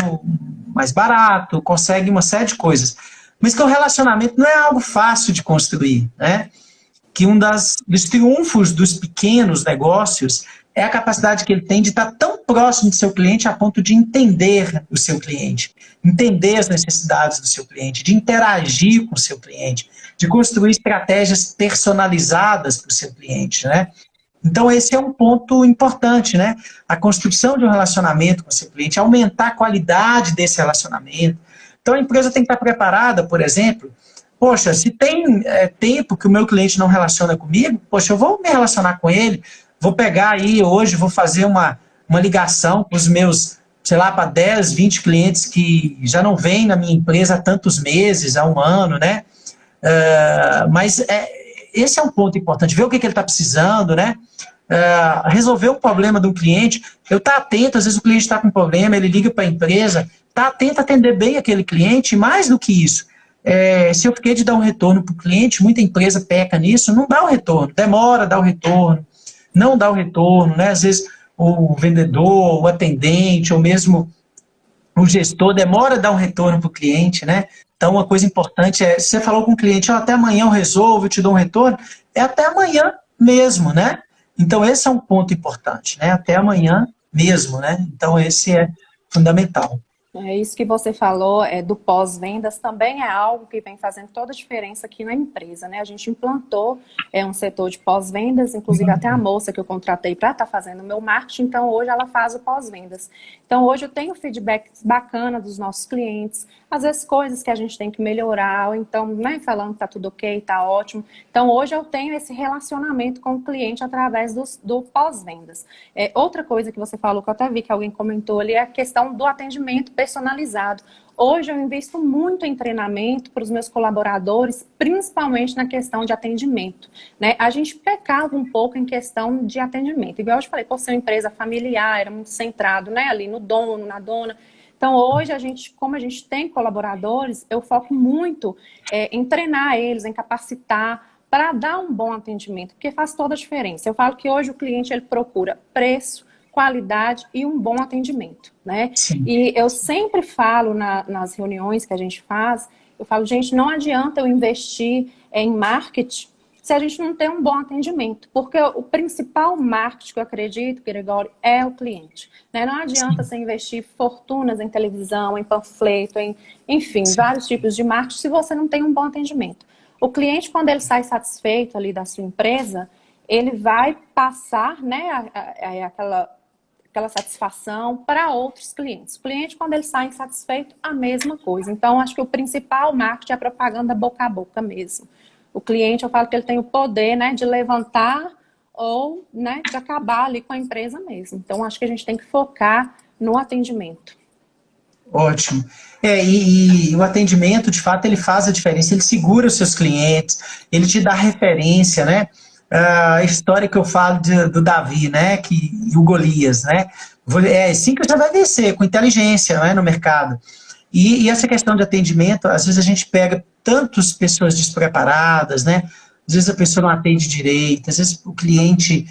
mais barato, consegue uma série de coisas. Mas que o relacionamento não é algo fácil de construir, né? Que dos triunfos dos pequenos negócios é a capacidade que ele tem de estar tão próximo do seu cliente a ponto de entender o seu cliente, entender as necessidades do seu cliente, de interagir com o seu cliente, de construir estratégias personalizadas para o seu cliente, né? Então esse é um ponto importante, né? A construção de um relacionamento com o seu cliente, aumentar a qualidade desse relacionamento. Então a empresa tem que estar preparada, por exemplo, poxa, se tem tempo que o meu cliente não relaciona comigo, poxa, eu vou me relacionar com ele, vou pegar aí hoje, vou fazer uma ligação para os meus, sei lá, para 10, 20 clientes que já não vêm na minha empresa há tantos meses, há um ano, né? Mas esse é um ponto importante, ver o que ele está precisando, né? Resolver o problema do cliente, eu estar atento, às vezes o cliente está com um problema, ele liga para a empresa, estar atento a atender bem aquele cliente, mais do que isso. Se eu fiquei de dar um retorno para o cliente, muita empresa peca nisso, não dá o retorno, demora a dar o retorno, não dá o retorno, né? Às vezes o vendedor, o atendente, ou mesmo o gestor demora a dar um retorno para o cliente, né? Então, uma coisa importante se você falou com o cliente, até amanhã eu resolvo, eu te dou um retorno, é até amanhã mesmo, né? Então, esse é um ponto importante, né? Até amanhã mesmo, né? Então, esse é fundamental. Isso que você falou do pós-vendas também é algo que vem fazendo toda a diferença aqui na empresa, né? A gente implantou um setor de pós-vendas, inclusive até a moça que eu contratei para estar fazendo o meu marketing, então hoje ela faz o pós-vendas. Então hoje eu tenho feedback bacana dos nossos clientes, às vezes coisas que a gente tem que melhorar, ou então, né, falando que tá tudo ok, tá ótimo. Então hoje eu tenho esse relacionamento com o cliente através do pós-vendas. Outra coisa que você falou, que eu até vi que alguém comentou ali, é a questão do atendimento personalizado. Hoje eu invisto muito em treinamento para os meus colaboradores, principalmente na questão de atendimento, né? A gente pecava um pouco em questão de atendimento. Igual eu te falei, por ser uma empresa familiar, era muito centrado, né, ali no dono, na dona. Então, hoje, como a gente tem colaboradores, eu foco muito em treinar eles, em capacitar, para dar um bom atendimento, porque faz toda a diferença. Eu falo que hoje o cliente ele procura preço, qualidade e um bom atendimento, né? Sim. E eu sempre falo nas reuniões que a gente faz, eu falo, gente, não adianta eu investir em marketing se a gente não tem um bom atendimento, porque o principal marketing que eu acredito, Gregório, é o cliente, né? Não adianta você investir fortunas em televisão, em panfleto, enfim, vários tipos de marketing se você não tem um bom atendimento. O cliente, quando ele sai satisfeito ali da sua empresa, ele vai passar, né, aquela satisfação para outros clientes. O cliente, quando ele sai insatisfeito, a mesma coisa. Então, acho que o principal marketing é a propaganda boca a boca mesmo. O cliente, eu falo que ele tem o poder, né, de levantar ou, né, de acabar ali com a empresa mesmo. Então, acho que a gente tem que focar no atendimento. Ótimo. E o atendimento, de fato, ele faz a diferença, ele segura os seus clientes, ele te dá referência, né? A história que eu falo do Davi, né, e o Golias, né? É assim que já vai vencer, com inteligência, né, no mercado. E essa questão de atendimento, às vezes a gente pega tantas pessoas despreparadas, né? Às vezes a pessoa não atende direito, às vezes o cliente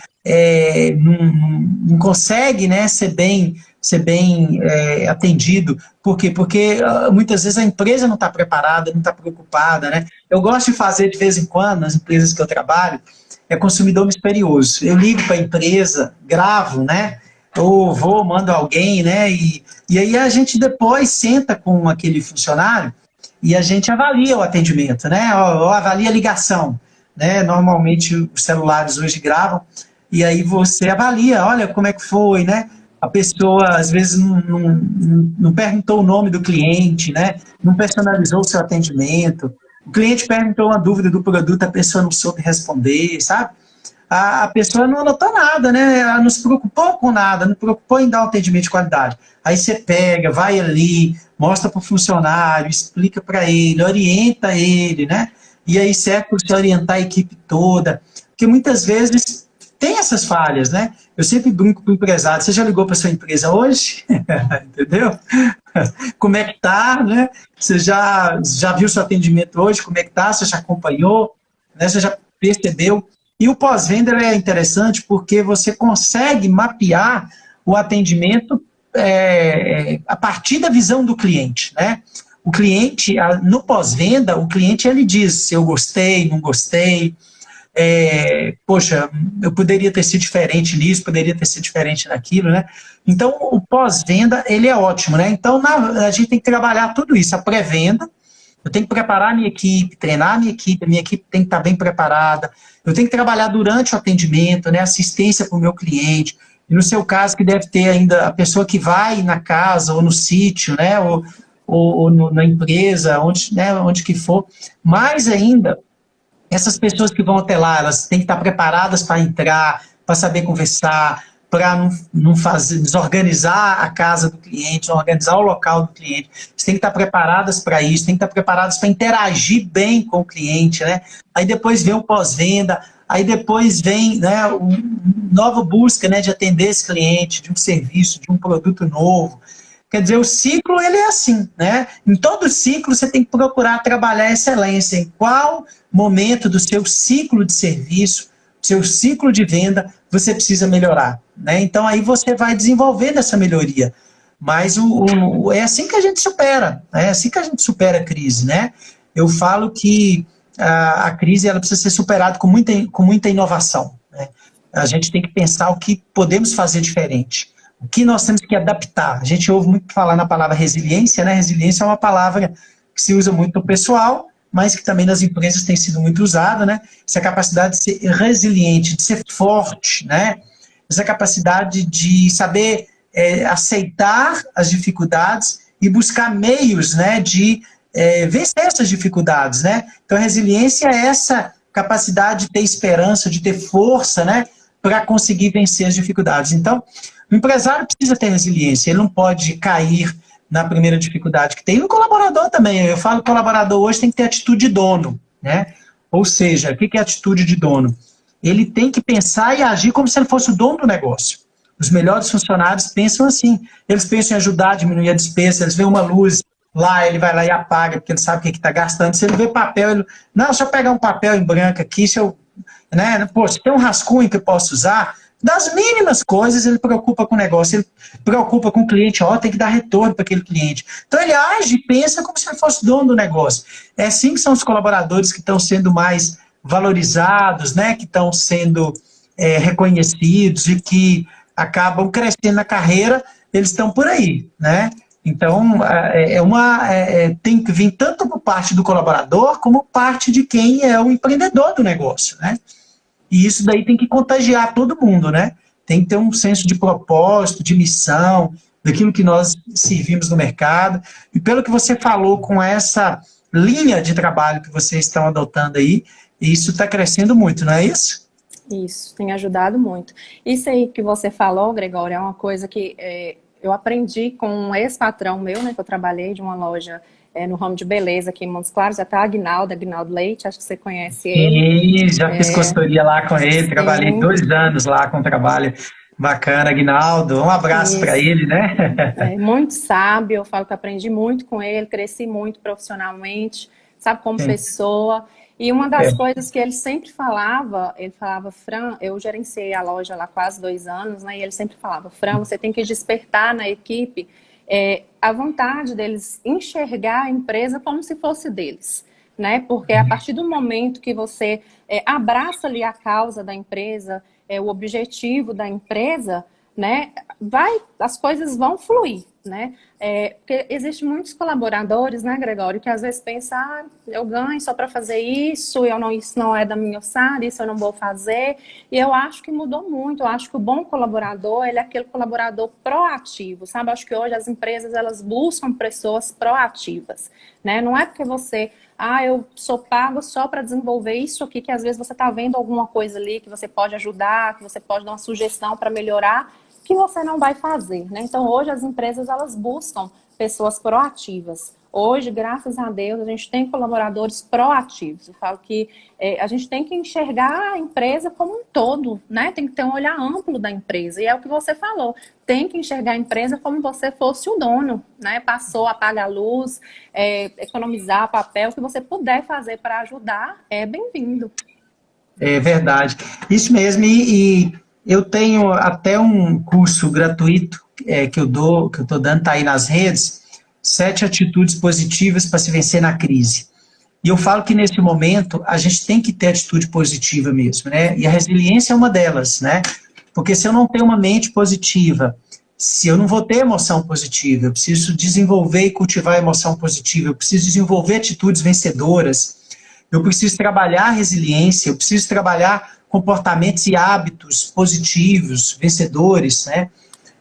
não consegue, né, ser bem atendido. Por quê? Porque muitas vezes a empresa não está preparada, não está preocupada, né? Eu gosto de fazer de vez em quando, nas empresas que eu trabalho, consumidor misterioso. Eu ligo para a empresa, gravo, né? Ou mando alguém, né? E aí a gente depois senta com aquele funcionário e a gente avalia o atendimento, né? Ou avalia a ligação, né? Normalmente os celulares hoje gravam e aí você avalia, olha como é que foi, né? A pessoa às vezes não perguntou o nome do cliente, né? Não personalizou o seu atendimento. O cliente perguntou uma dúvida do produto, a pessoa não soube responder, sabe? A pessoa não anotou nada, né? Ela não se preocupou com nada, não se preocupou em dar um atendimento de qualidade. Aí você pega, vai ali, mostra para o funcionário, explica para ele, orienta ele, né? E aí serve para você orientar a equipe toda. Porque muitas vezes tem essas falhas, né? Eu sempre brinco com o empresário. Você já ligou para sua empresa hoje? Entendeu? Como é que tá, né? Você já viu seu atendimento hoje? Como é que tá? Você já acompanhou? Né? Você já percebeu? E o pós-venda é interessante porque você consegue mapear o atendimento a partir da visão do cliente, né? O cliente, no pós-venda, o cliente ele diz se eu gostei, não gostei, poxa, eu poderia ter sido diferente nisso, poderia ter sido diferente naquilo, né? Então, o pós-venda, ele é ótimo, né? Então, a gente tem que trabalhar tudo isso, a pré-venda. Eu tenho que preparar a minha equipe, treinar a minha equipe tem que estar bem preparada. Eu tenho que trabalhar durante o atendimento, né, assistência para o meu cliente. E no seu caso, que deve ter ainda a pessoa que vai na casa ou no sítio, né, ou na empresa, onde que for. Mais ainda, essas pessoas que vão até lá, elas têm que estar preparadas para entrar, para saber conversar, para não desorganizar a casa do cliente, não organizar o local do cliente. Você tem que estar preparadas para isso, tem que estar preparadas para interagir bem com o cliente, né? Aí depois vem o pós-venda, aí depois vem, né, nova busca, né, de atender esse cliente, de um serviço, de um produto novo. Quer dizer, o ciclo, ele é assim, né? Em todo ciclo, você tem que procurar trabalhar a excelência. Em qual momento do seu ciclo de serviço, seu ciclo de venda, você precisa melhorar, né? Então, aí você vai desenvolvendo essa melhoria. Mas é assim que a gente supera, né? É assim que a gente supera a crise, né? Eu falo que a crise ela precisa ser superada com muita inovação, né? A gente tem que pensar o que podemos fazer diferente, o que nós temos que adaptar. A gente ouve muito falar na palavra resiliência, né? Resiliência é uma palavra que se usa muito no pessoal, mas que também nas empresas tem sido muito usada, né? Essa capacidade de ser resiliente, de ser forte, né? Essa capacidade de saber aceitar as dificuldades e buscar meios, né, de vencer essas dificuldades, né? Então, a resiliência é essa capacidade de ter esperança, de ter força, né, para conseguir vencer as dificuldades. Então, o empresário precisa ter resiliência, ele não pode cair na primeira dificuldade que tem. E o colaborador também. Eu falo que o colaborador hoje tem que ter atitude de dono, né? Ou seja, o que é atitude de dono? Ele tem que pensar e agir como se ele fosse o dono do negócio. Os melhores funcionários pensam assim. Eles pensam em ajudar a diminuir a despesa, eles veem uma luz lá, ele vai lá e apaga, porque ele sabe o que está gastando. Se ele vê papel, ele... Não, se eu pegar um papel em branco aqui, se eu... Né? Pô, se tem um rascunho que eu posso usar, das mínimas coisas ele preocupa com o negócio, ele preocupa com o cliente, ó, tem que dar retorno para aquele cliente. Então ele age e pensa como se ele fosse dono do negócio. É assim que são os colaboradores que estão sendo mais valorizados, né? Que estão sendo reconhecidos e que acabam crescendo na carreira, eles estão por aí, né? Então, tem que vir tanto por parte do colaborador, como parte de quem é o empreendedor do negócio, né? E isso daí tem que contagiar todo mundo, né? Tem que ter um senso de propósito, de missão, daquilo que nós servimos no mercado. E pelo que você falou, com essa linha de trabalho que vocês estão adotando aí, isso está crescendo muito, não é isso? Isso, tem ajudado muito. Isso aí que você falou, Gregório, é uma coisa que eu aprendi com um ex-patrão meu, né, que eu trabalhei de uma loja no ramo de beleza aqui em Montes Claros, até a Aguinaldo Leite, acho que você conhece ele. Sim, já fiz consultoria lá com ele, trabalhei 2 anos lá com trabalho bacana, Aguinaldo, um abraço para ele, né? Muito sábio, eu falo que aprendi muito com ele, cresci muito profissionalmente, sabe, como pessoa. E uma das coisas que ele sempre falava, Fran, eu gerenciei a loja lá quase 2 anos, né? E ele sempre falava, Fran, você tem que despertar na equipe a vontade deles enxergar a empresa como se fosse deles, né? Porque a partir do momento que você abraça ali a causa da empresa, o objetivo da empresa, né? As coisas vão fluir, né? Porque existem muitos colaboradores, né, Gregório, que às vezes pensam, eu ganho só para fazer isso, isso não é da minha ossada, isso eu não vou fazer. E eu acho que mudou muito. Eu acho que o bom colaborador, ele é aquele colaborador proativo, sabe? Eu acho que hoje as empresas, elas buscam pessoas proativas, né? Não é porque você, eu sou pago só para desenvolver isso aqui, que às vezes você está vendo alguma coisa ali que você pode ajudar, que você pode dar uma sugestão para melhorar, que você não vai fazer, né? Então, hoje as empresas, elas buscam pessoas proativas. Hoje, graças a Deus, a gente tem colaboradores proativos. Eu falo que a gente tem que enxergar a empresa como um todo, né? Tem que ter um olhar amplo da empresa. E é o que você falou. Tem que enxergar a empresa como você fosse o dono, né? Passou, apaga a luz, economizar papel, o que você puder fazer para ajudar, é bem-vindo. É verdade. Isso mesmo. E eu tenho até um curso gratuito que eu estou dando, tá aí nas redes, 7 atitudes positivas para se vencer na crise. E eu falo que nesse momento a gente tem que ter atitude positiva mesmo, né? E a resiliência é uma delas, né? Porque se eu não tenho uma mente positiva, se eu não vou ter emoção positiva, eu preciso desenvolver e cultivar a emoção positiva, eu preciso desenvolver atitudes vencedoras, eu preciso trabalhar a resiliência, eu preciso trabalhar comportamentos e hábitos positivos, vencedores, né?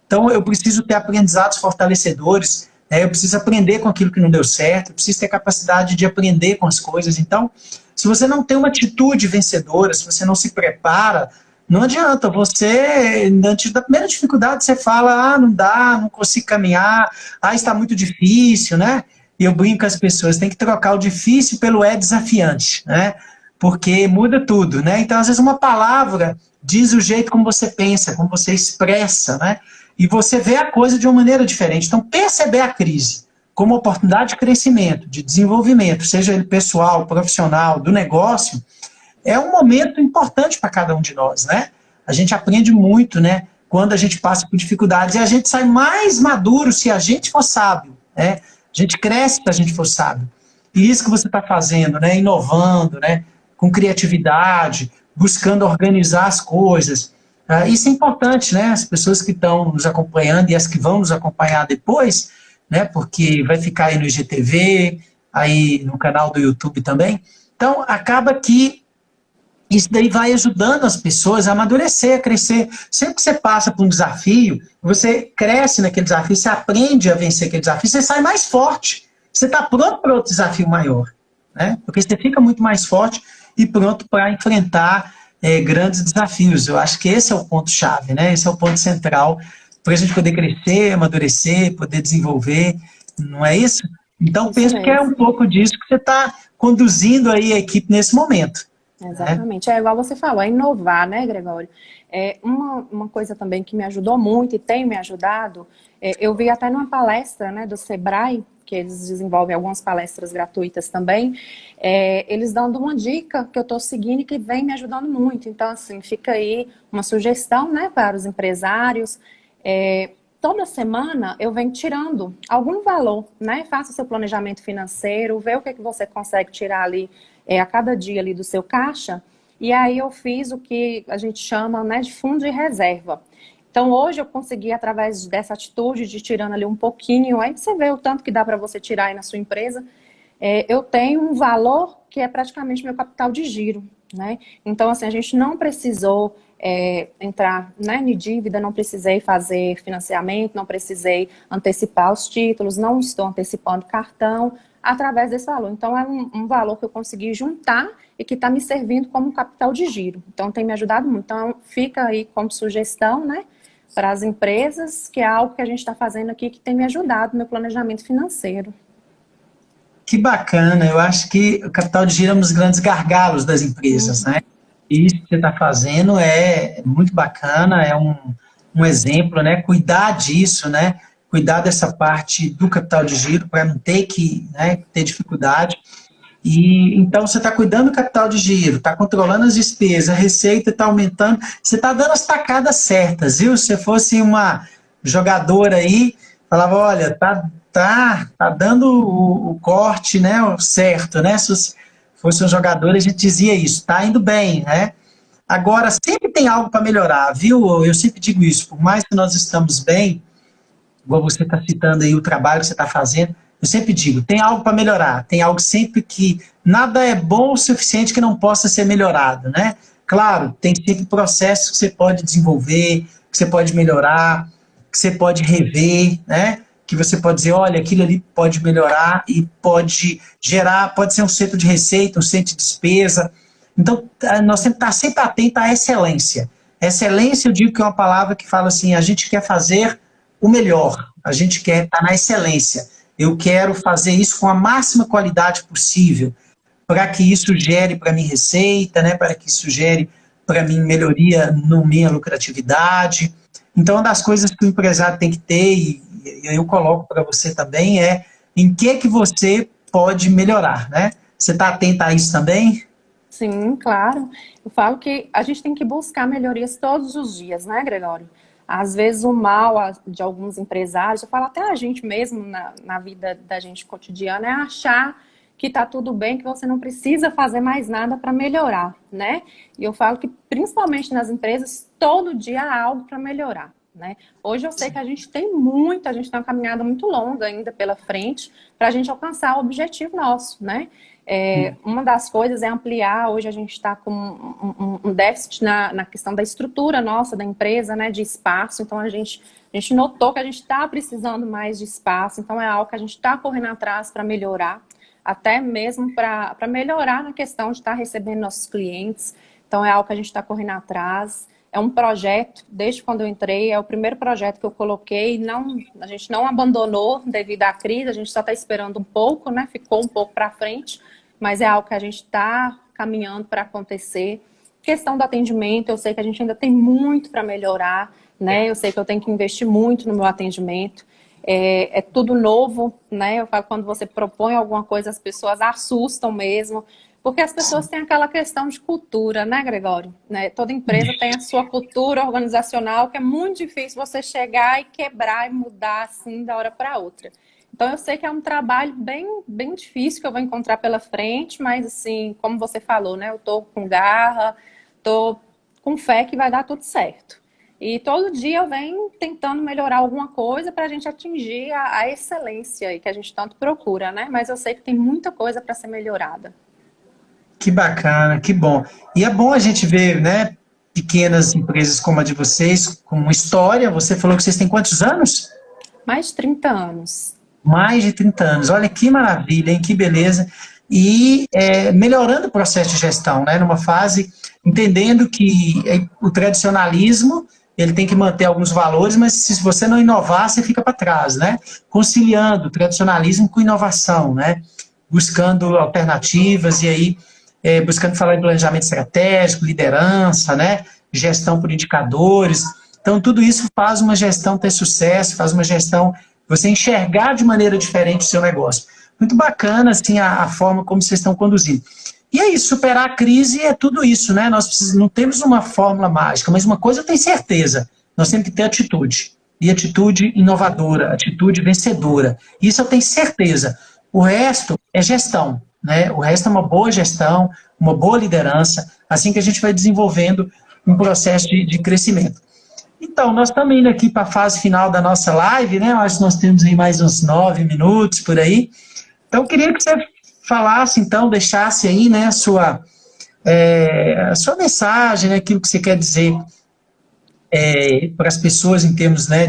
Então, eu preciso ter aprendizados fortalecedores, né? Eu preciso aprender com aquilo que não deu certo, eu preciso ter capacidade de aprender com as coisas. Então, se você não tem uma atitude vencedora, se você não se prepara, não adianta. Você, antes da primeira dificuldade, você fala, não dá, não consigo caminhar, está muito difícil, né? E eu brinco com as pessoas, tem que trocar o difícil pelo desafiante, né? Porque muda tudo, né? Então, às vezes, uma palavra diz o jeito como você pensa, como você expressa, né? E você vê a coisa de uma maneira diferente. Então, perceber a crise como oportunidade de crescimento, de desenvolvimento, seja ele pessoal, profissional, do negócio, é um momento importante para cada um de nós, né? A gente aprende muito, né? Quando a gente passa por dificuldades, e a gente sai mais maduro se a gente for sábio, né? A gente cresce se a gente for sábio. E isso que você está fazendo, né? Inovando, né? Com criatividade, buscando organizar as coisas. Isso é importante, né? As pessoas que estão nos acompanhando e as que vão nos acompanhar depois, né? Porque vai ficar aí no IGTV, aí no canal do YouTube também. Então, acaba que isso daí vai ajudando as pessoas a amadurecer, a crescer. Sempre que você passa por um desafio, você cresce naquele desafio, você aprende a vencer aquele desafio, você sai mais forte. Você está pronto para outro desafio maior, né? Porque você fica muito mais forte e pronto para enfrentar grandes desafios. Eu acho que esse é o ponto-chave, né? Esse é o ponto central para a gente poder crescer, amadurecer, poder desenvolver não é isso? Então, Isso penso que é mesmo. um pouco disso que você está conduzindo aí a equipe nesse momento. Né? Exatamente. É igual você falou, é inovar, né, Gregório? Uma coisa também que me ajudou muito e tem me ajudado, eu vi até numa palestra, né, do Sebrae, que eles desenvolvem algumas palestras gratuitas também, eles dando uma dica que eu estou seguindo e que vem me ajudando muito. Então, assim, fica aí uma sugestão, né, para os empresários. Toda semana eu venho tirando algum valor, né? Faça o seu planejamento financeiro, vê o que você consegue tirar ali a cada dia ali do seu caixa. E aí eu fiz o que a gente chama, né, de fundo de reserva. Então hoje eu consegui, através dessa atitude de tirando ali um pouquinho, aí você vê o tanto que dá para você tirar aí na sua empresa, eu tenho um valor que é praticamente meu capital de giro, né? Então, assim, a gente não precisou entrar, né, em dívida, não precisei fazer financiamento, não precisei antecipar os títulos, não estou antecipando cartão através desse valor. Então, é um valor que eu consegui juntar e que está me servindo como capital de giro. Então, tem me ajudado muito. Então, fica aí como sugestão, né, para as empresas, que é algo que a gente está fazendo aqui que tem me ajudado no meu planejamento financeiro. Que bacana, eu acho que o capital de giro é um dos grandes gargalos das empresas, né? E isso que você está fazendo é muito bacana, é um exemplo, né? Cuidar disso, né? Cuidar dessa parte do capital de giro para não ter que, né, ter dificuldade. E então você está cuidando do capital de giro, está controlando as despesas, a receita está aumentando, você está dando as tacadas certas, viu? Se você fosse uma jogadora aí, falava, olha, tá dando o corte, né, o certo, né? Se fosse um jogador, a gente dizia isso, tá indo bem, né? Agora, sempre tem algo para melhorar, viu? Eu sempre digo isso, por mais que nós estamos bem, igual você está citando aí o trabalho que você está fazendo, eu sempre digo, tem algo para melhorar, tem algo sempre que nada é bom o suficiente que não possa ser melhorado, né? Claro, tem sempre processos que você pode desenvolver, que você pode melhorar, que você pode rever, né? Que você pode dizer, olha, aquilo ali pode melhorar e pode gerar, pode ser um centro de receita, um centro de despesa. Então, nós temos que estar sempre atentos à excelência. Excelência, eu digo que é uma palavra que fala assim, a gente quer fazer o melhor, a gente quer estar na excelência. Eu quero fazer isso com a máxima qualidade possível, para que isso gere para mim receita, né, para que isso gere para mim melhoria na minha lucratividade. Então, uma das coisas que o empresário tem que ter, e eu coloco para você também, é em que você pode melhorar, né? Você está atento a isso também? Sim, claro. Eu falo que a gente tem que buscar melhorias todos os dias, né, Gregório? Às vezes o mal de alguns empresários, eu falo até a gente mesmo na vida da gente cotidiana, é achar que está tudo bem, que você não precisa fazer mais nada para melhorar, né? E eu falo que principalmente nas empresas, todo dia há algo para melhorar, né? Hoje eu sei que a gente tem uma caminhada muito longa ainda pela frente para a gente alcançar o objetivo nosso, né? Uma das coisas é ampliar, hoje a gente está com um déficit na questão da estrutura nossa, da empresa, né, de espaço, então a gente notou que a gente está precisando mais de espaço, então é algo que a gente está correndo atrás para melhorar, até mesmo para melhorar na questão de estar recebendo nossos clientes, então é algo que a gente está correndo atrás. É um projeto, desde quando eu entrei, é o primeiro projeto que eu coloquei, a gente não abandonou devido à crise, a gente só está esperando um pouco, né, ficou um pouco para frente, mas é algo que a gente está caminhando para acontecer. Questão do atendimento, eu sei que a gente ainda tem muito para melhorar, né? Eu sei que eu tenho que investir muito no meu atendimento. É tudo novo, né? Eu falo, quando você propõe alguma coisa, as pessoas assustam mesmo, porque as pessoas têm aquela questão de cultura, né, Gregório? Né? Toda empresa tem a sua cultura organizacional, que é muito difícil você chegar e quebrar e mudar assim da hora para outra. Então, eu sei que é um trabalho bem difícil que eu vou encontrar pela frente, mas, assim, como você falou, né? Eu tô com garra, tô com fé que vai dar tudo certo. E todo dia eu venho tentando melhorar alguma coisa para a gente atingir a excelência que a gente tanto procura, né? Mas eu sei que tem muita coisa para ser melhorada. Que bacana, que bom. E é bom a gente ver, né, pequenas empresas como a de vocês, com uma história. Você falou que vocês têm quantos anos? Mais de 30 anos. Mais de 30 anos. Olha que maravilha, hein? Que beleza. E melhorando o processo de gestão, né? Numa fase, entendendo que o tradicionalismo, ele tem que manter alguns valores, mas se você não inovar, você fica para trás, né? Conciliando tradicionalismo com inovação, né? Buscando alternativas e aí buscando falar em planejamento estratégico, liderança, né? Gestão por indicadores. Então, tudo isso faz uma gestão ter sucesso, faz uma gestão você enxergar de maneira diferente o seu negócio. Muito bacana, assim, a forma como vocês estão conduzindo. E é isso, superar a crise é tudo isso, né? Nós não temos uma fórmula mágica, mas uma coisa eu tenho certeza, nós temos que ter atitude. E atitude inovadora, atitude vencedora. Isso eu tenho certeza. O resto é gestão, né? O resto é uma boa gestão, uma boa liderança, assim que a gente vai desenvolvendo um processo de crescimento. Então, nós estamos indo aqui para a fase final da nossa live, né? Eu acho que nós temos aí mais uns 9 minutos por aí. Então, eu queria que você falasse, então, deixasse aí, né, a sua mensagem, né, aquilo que você quer dizer para as pessoas em termos, né,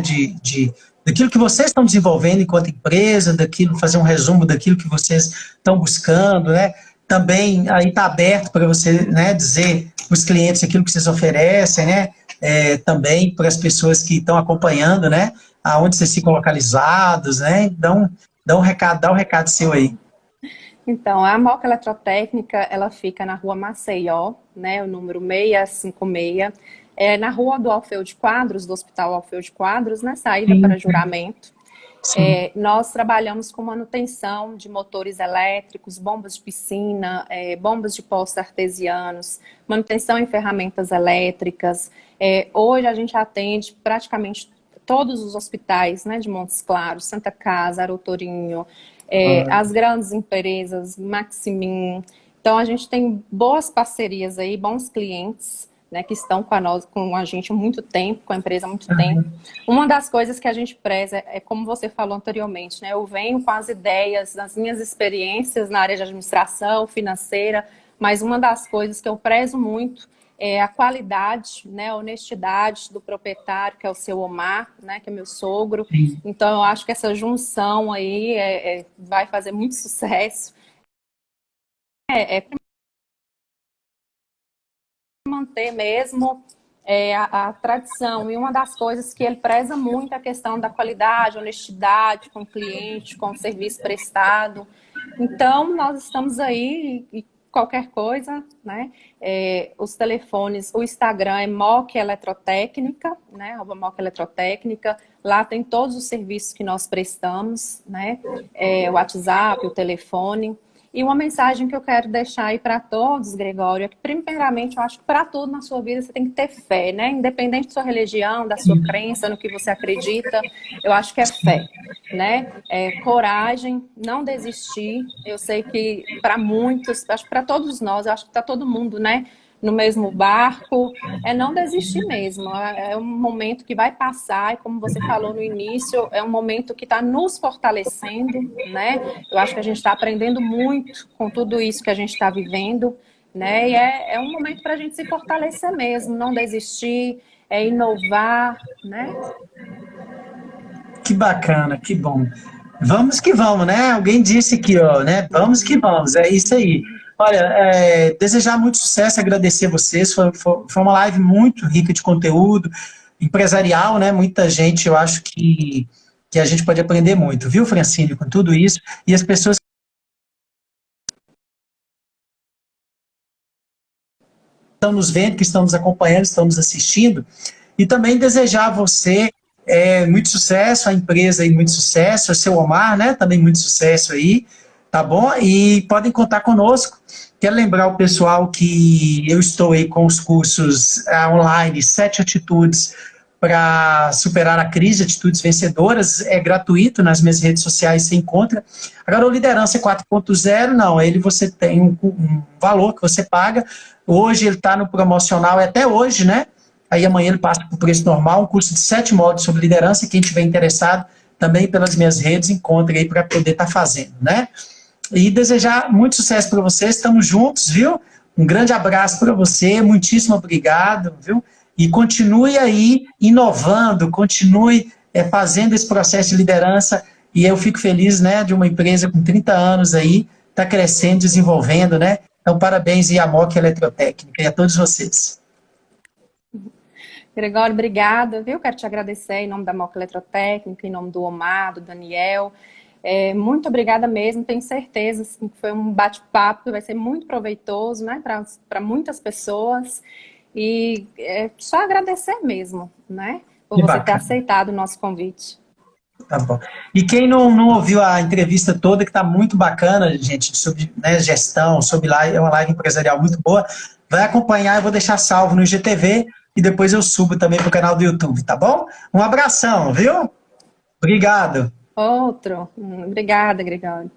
daquilo que vocês estão desenvolvendo enquanto empresa, fazer um resumo daquilo que vocês estão buscando, né? Também aí está aberto para você, né, dizer para os clientes aquilo que vocês oferecem, né? Também para as pessoas que estão acompanhando, né? Aonde vocês ficam localizados, né? Dá um recado seu aí. Então, a Moca Eletrotécnica, ela fica na rua Maceió, né, o número 656, na rua do Alfeu de Quadros, do Hospital Alfeu de Quadros, na saída para Juramento. Nós trabalhamos com manutenção de motores elétricos, bombas de piscina, bombas de poços artesianos, manutenção em ferramentas elétricas. Hoje a gente atende praticamente todos os hospitais, né, de Montes Claros, Santa Casa, Arotorinho, as grandes empresas, Maximin. Então, a gente tem boas parcerias aí, bons clientes, né, que estão com a gente há muito tempo, com a empresa há muito tempo. Uma das coisas que a gente preza como você falou anteriormente, né, eu venho com as ideias, das minhas experiências na área de administração, financeira, mas uma das coisas que eu prezo muito é a qualidade, né, a honestidade do proprietário, que é o seu Omar, né, que é meu sogro. Então, eu acho que essa junção aí vai fazer muito sucesso. Manter mesmo a tradição. E uma das coisas que ele preza muito é a questão da qualidade, honestidade com o cliente, com o serviço prestado. Então, nós estamos aí e qualquer coisa, né? Os telefones, o Instagram é Moca Eletrotécnica, né? Moca Eletrotécnica. Lá tem todos os serviços que nós prestamos, né? O WhatsApp, o telefone. E uma mensagem que eu quero deixar aí para todos, Gregório, é que primeiramente eu acho que para tudo na sua vida você tem que ter fé, né? Independente da sua religião, da sua crença, no que você acredita, eu acho que é fé, né? Coragem, não desistir. Eu sei que para muitos, acho que para todos nós, eu acho que está todo mundo, né, no mesmo barco, não desistir mesmo. É um momento que vai passar, e como você falou no início, é um momento que está nos fortalecendo, né? Eu acho que a gente está aprendendo muito com tudo isso que a gente está vivendo, né? E é um momento para a gente se fortalecer mesmo, não desistir, inovar, né? Que bacana, que bom. Vamos que vamos, né? Alguém disse aqui, ó, né? Vamos que vamos, é isso aí. Olha, desejar muito sucesso, agradecer a vocês, foi uma live muito rica de conteúdo, empresarial, né? Muita gente, eu acho que a gente pode aprender muito, viu, Francine, com tudo isso, e as pessoas que estão nos vendo, que estão nos acompanhando, estão nos assistindo, e também desejar a você muito sucesso, a empresa aí muito sucesso, o seu Omar, né? Também muito sucesso aí, tá bom? E podem contar conosco. Quero lembrar o pessoal que eu estou aí com os cursos online, 7 atitudes para superar a crise, atitudes vencedoras, é gratuito, nas minhas redes sociais você encontra. Agora, o Liderança 4.0, não, ele você tem um valor que você paga, hoje ele está no promocional, até hoje, né? Aí amanhã ele passa para o preço normal, um curso de 7 módulos sobre liderança, quem estiver interessado, também pelas minhas redes, encontre aí para poder estar fazendo, né? E desejar muito sucesso para vocês, estamos juntos, viu? Um grande abraço para você, muitíssimo obrigado, viu? E continue aí inovando, continue fazendo esse processo de liderança, e eu fico feliz, né, de uma empresa com 30 anos aí, tá crescendo, desenvolvendo, né? Então, parabéns aí à Moca Eletrotécnica e a todos vocês. Gregório, obrigada, viu? Quero te agradecer em nome da Moca Eletrotécnica, em nome do Omar, do Daniel. Muito obrigada mesmo, tenho certeza assim, que foi um bate-papo que vai ser muito proveitoso, né, para muitas pessoas. E só agradecer mesmo, né, por Que você ter bacana. aceitado o nosso convite. Tá bom. E quem não ouviu a entrevista toda, que está muito bacana, gente, sobre, né, gestão, sobre live, é uma live empresarial muito boa, vai acompanhar, eu vou deixar salvo no IGTV e depois eu subo também para o canal do YouTube, tá bom? Um abração, viu? Obrigado. Outro. Obrigada, Gregório.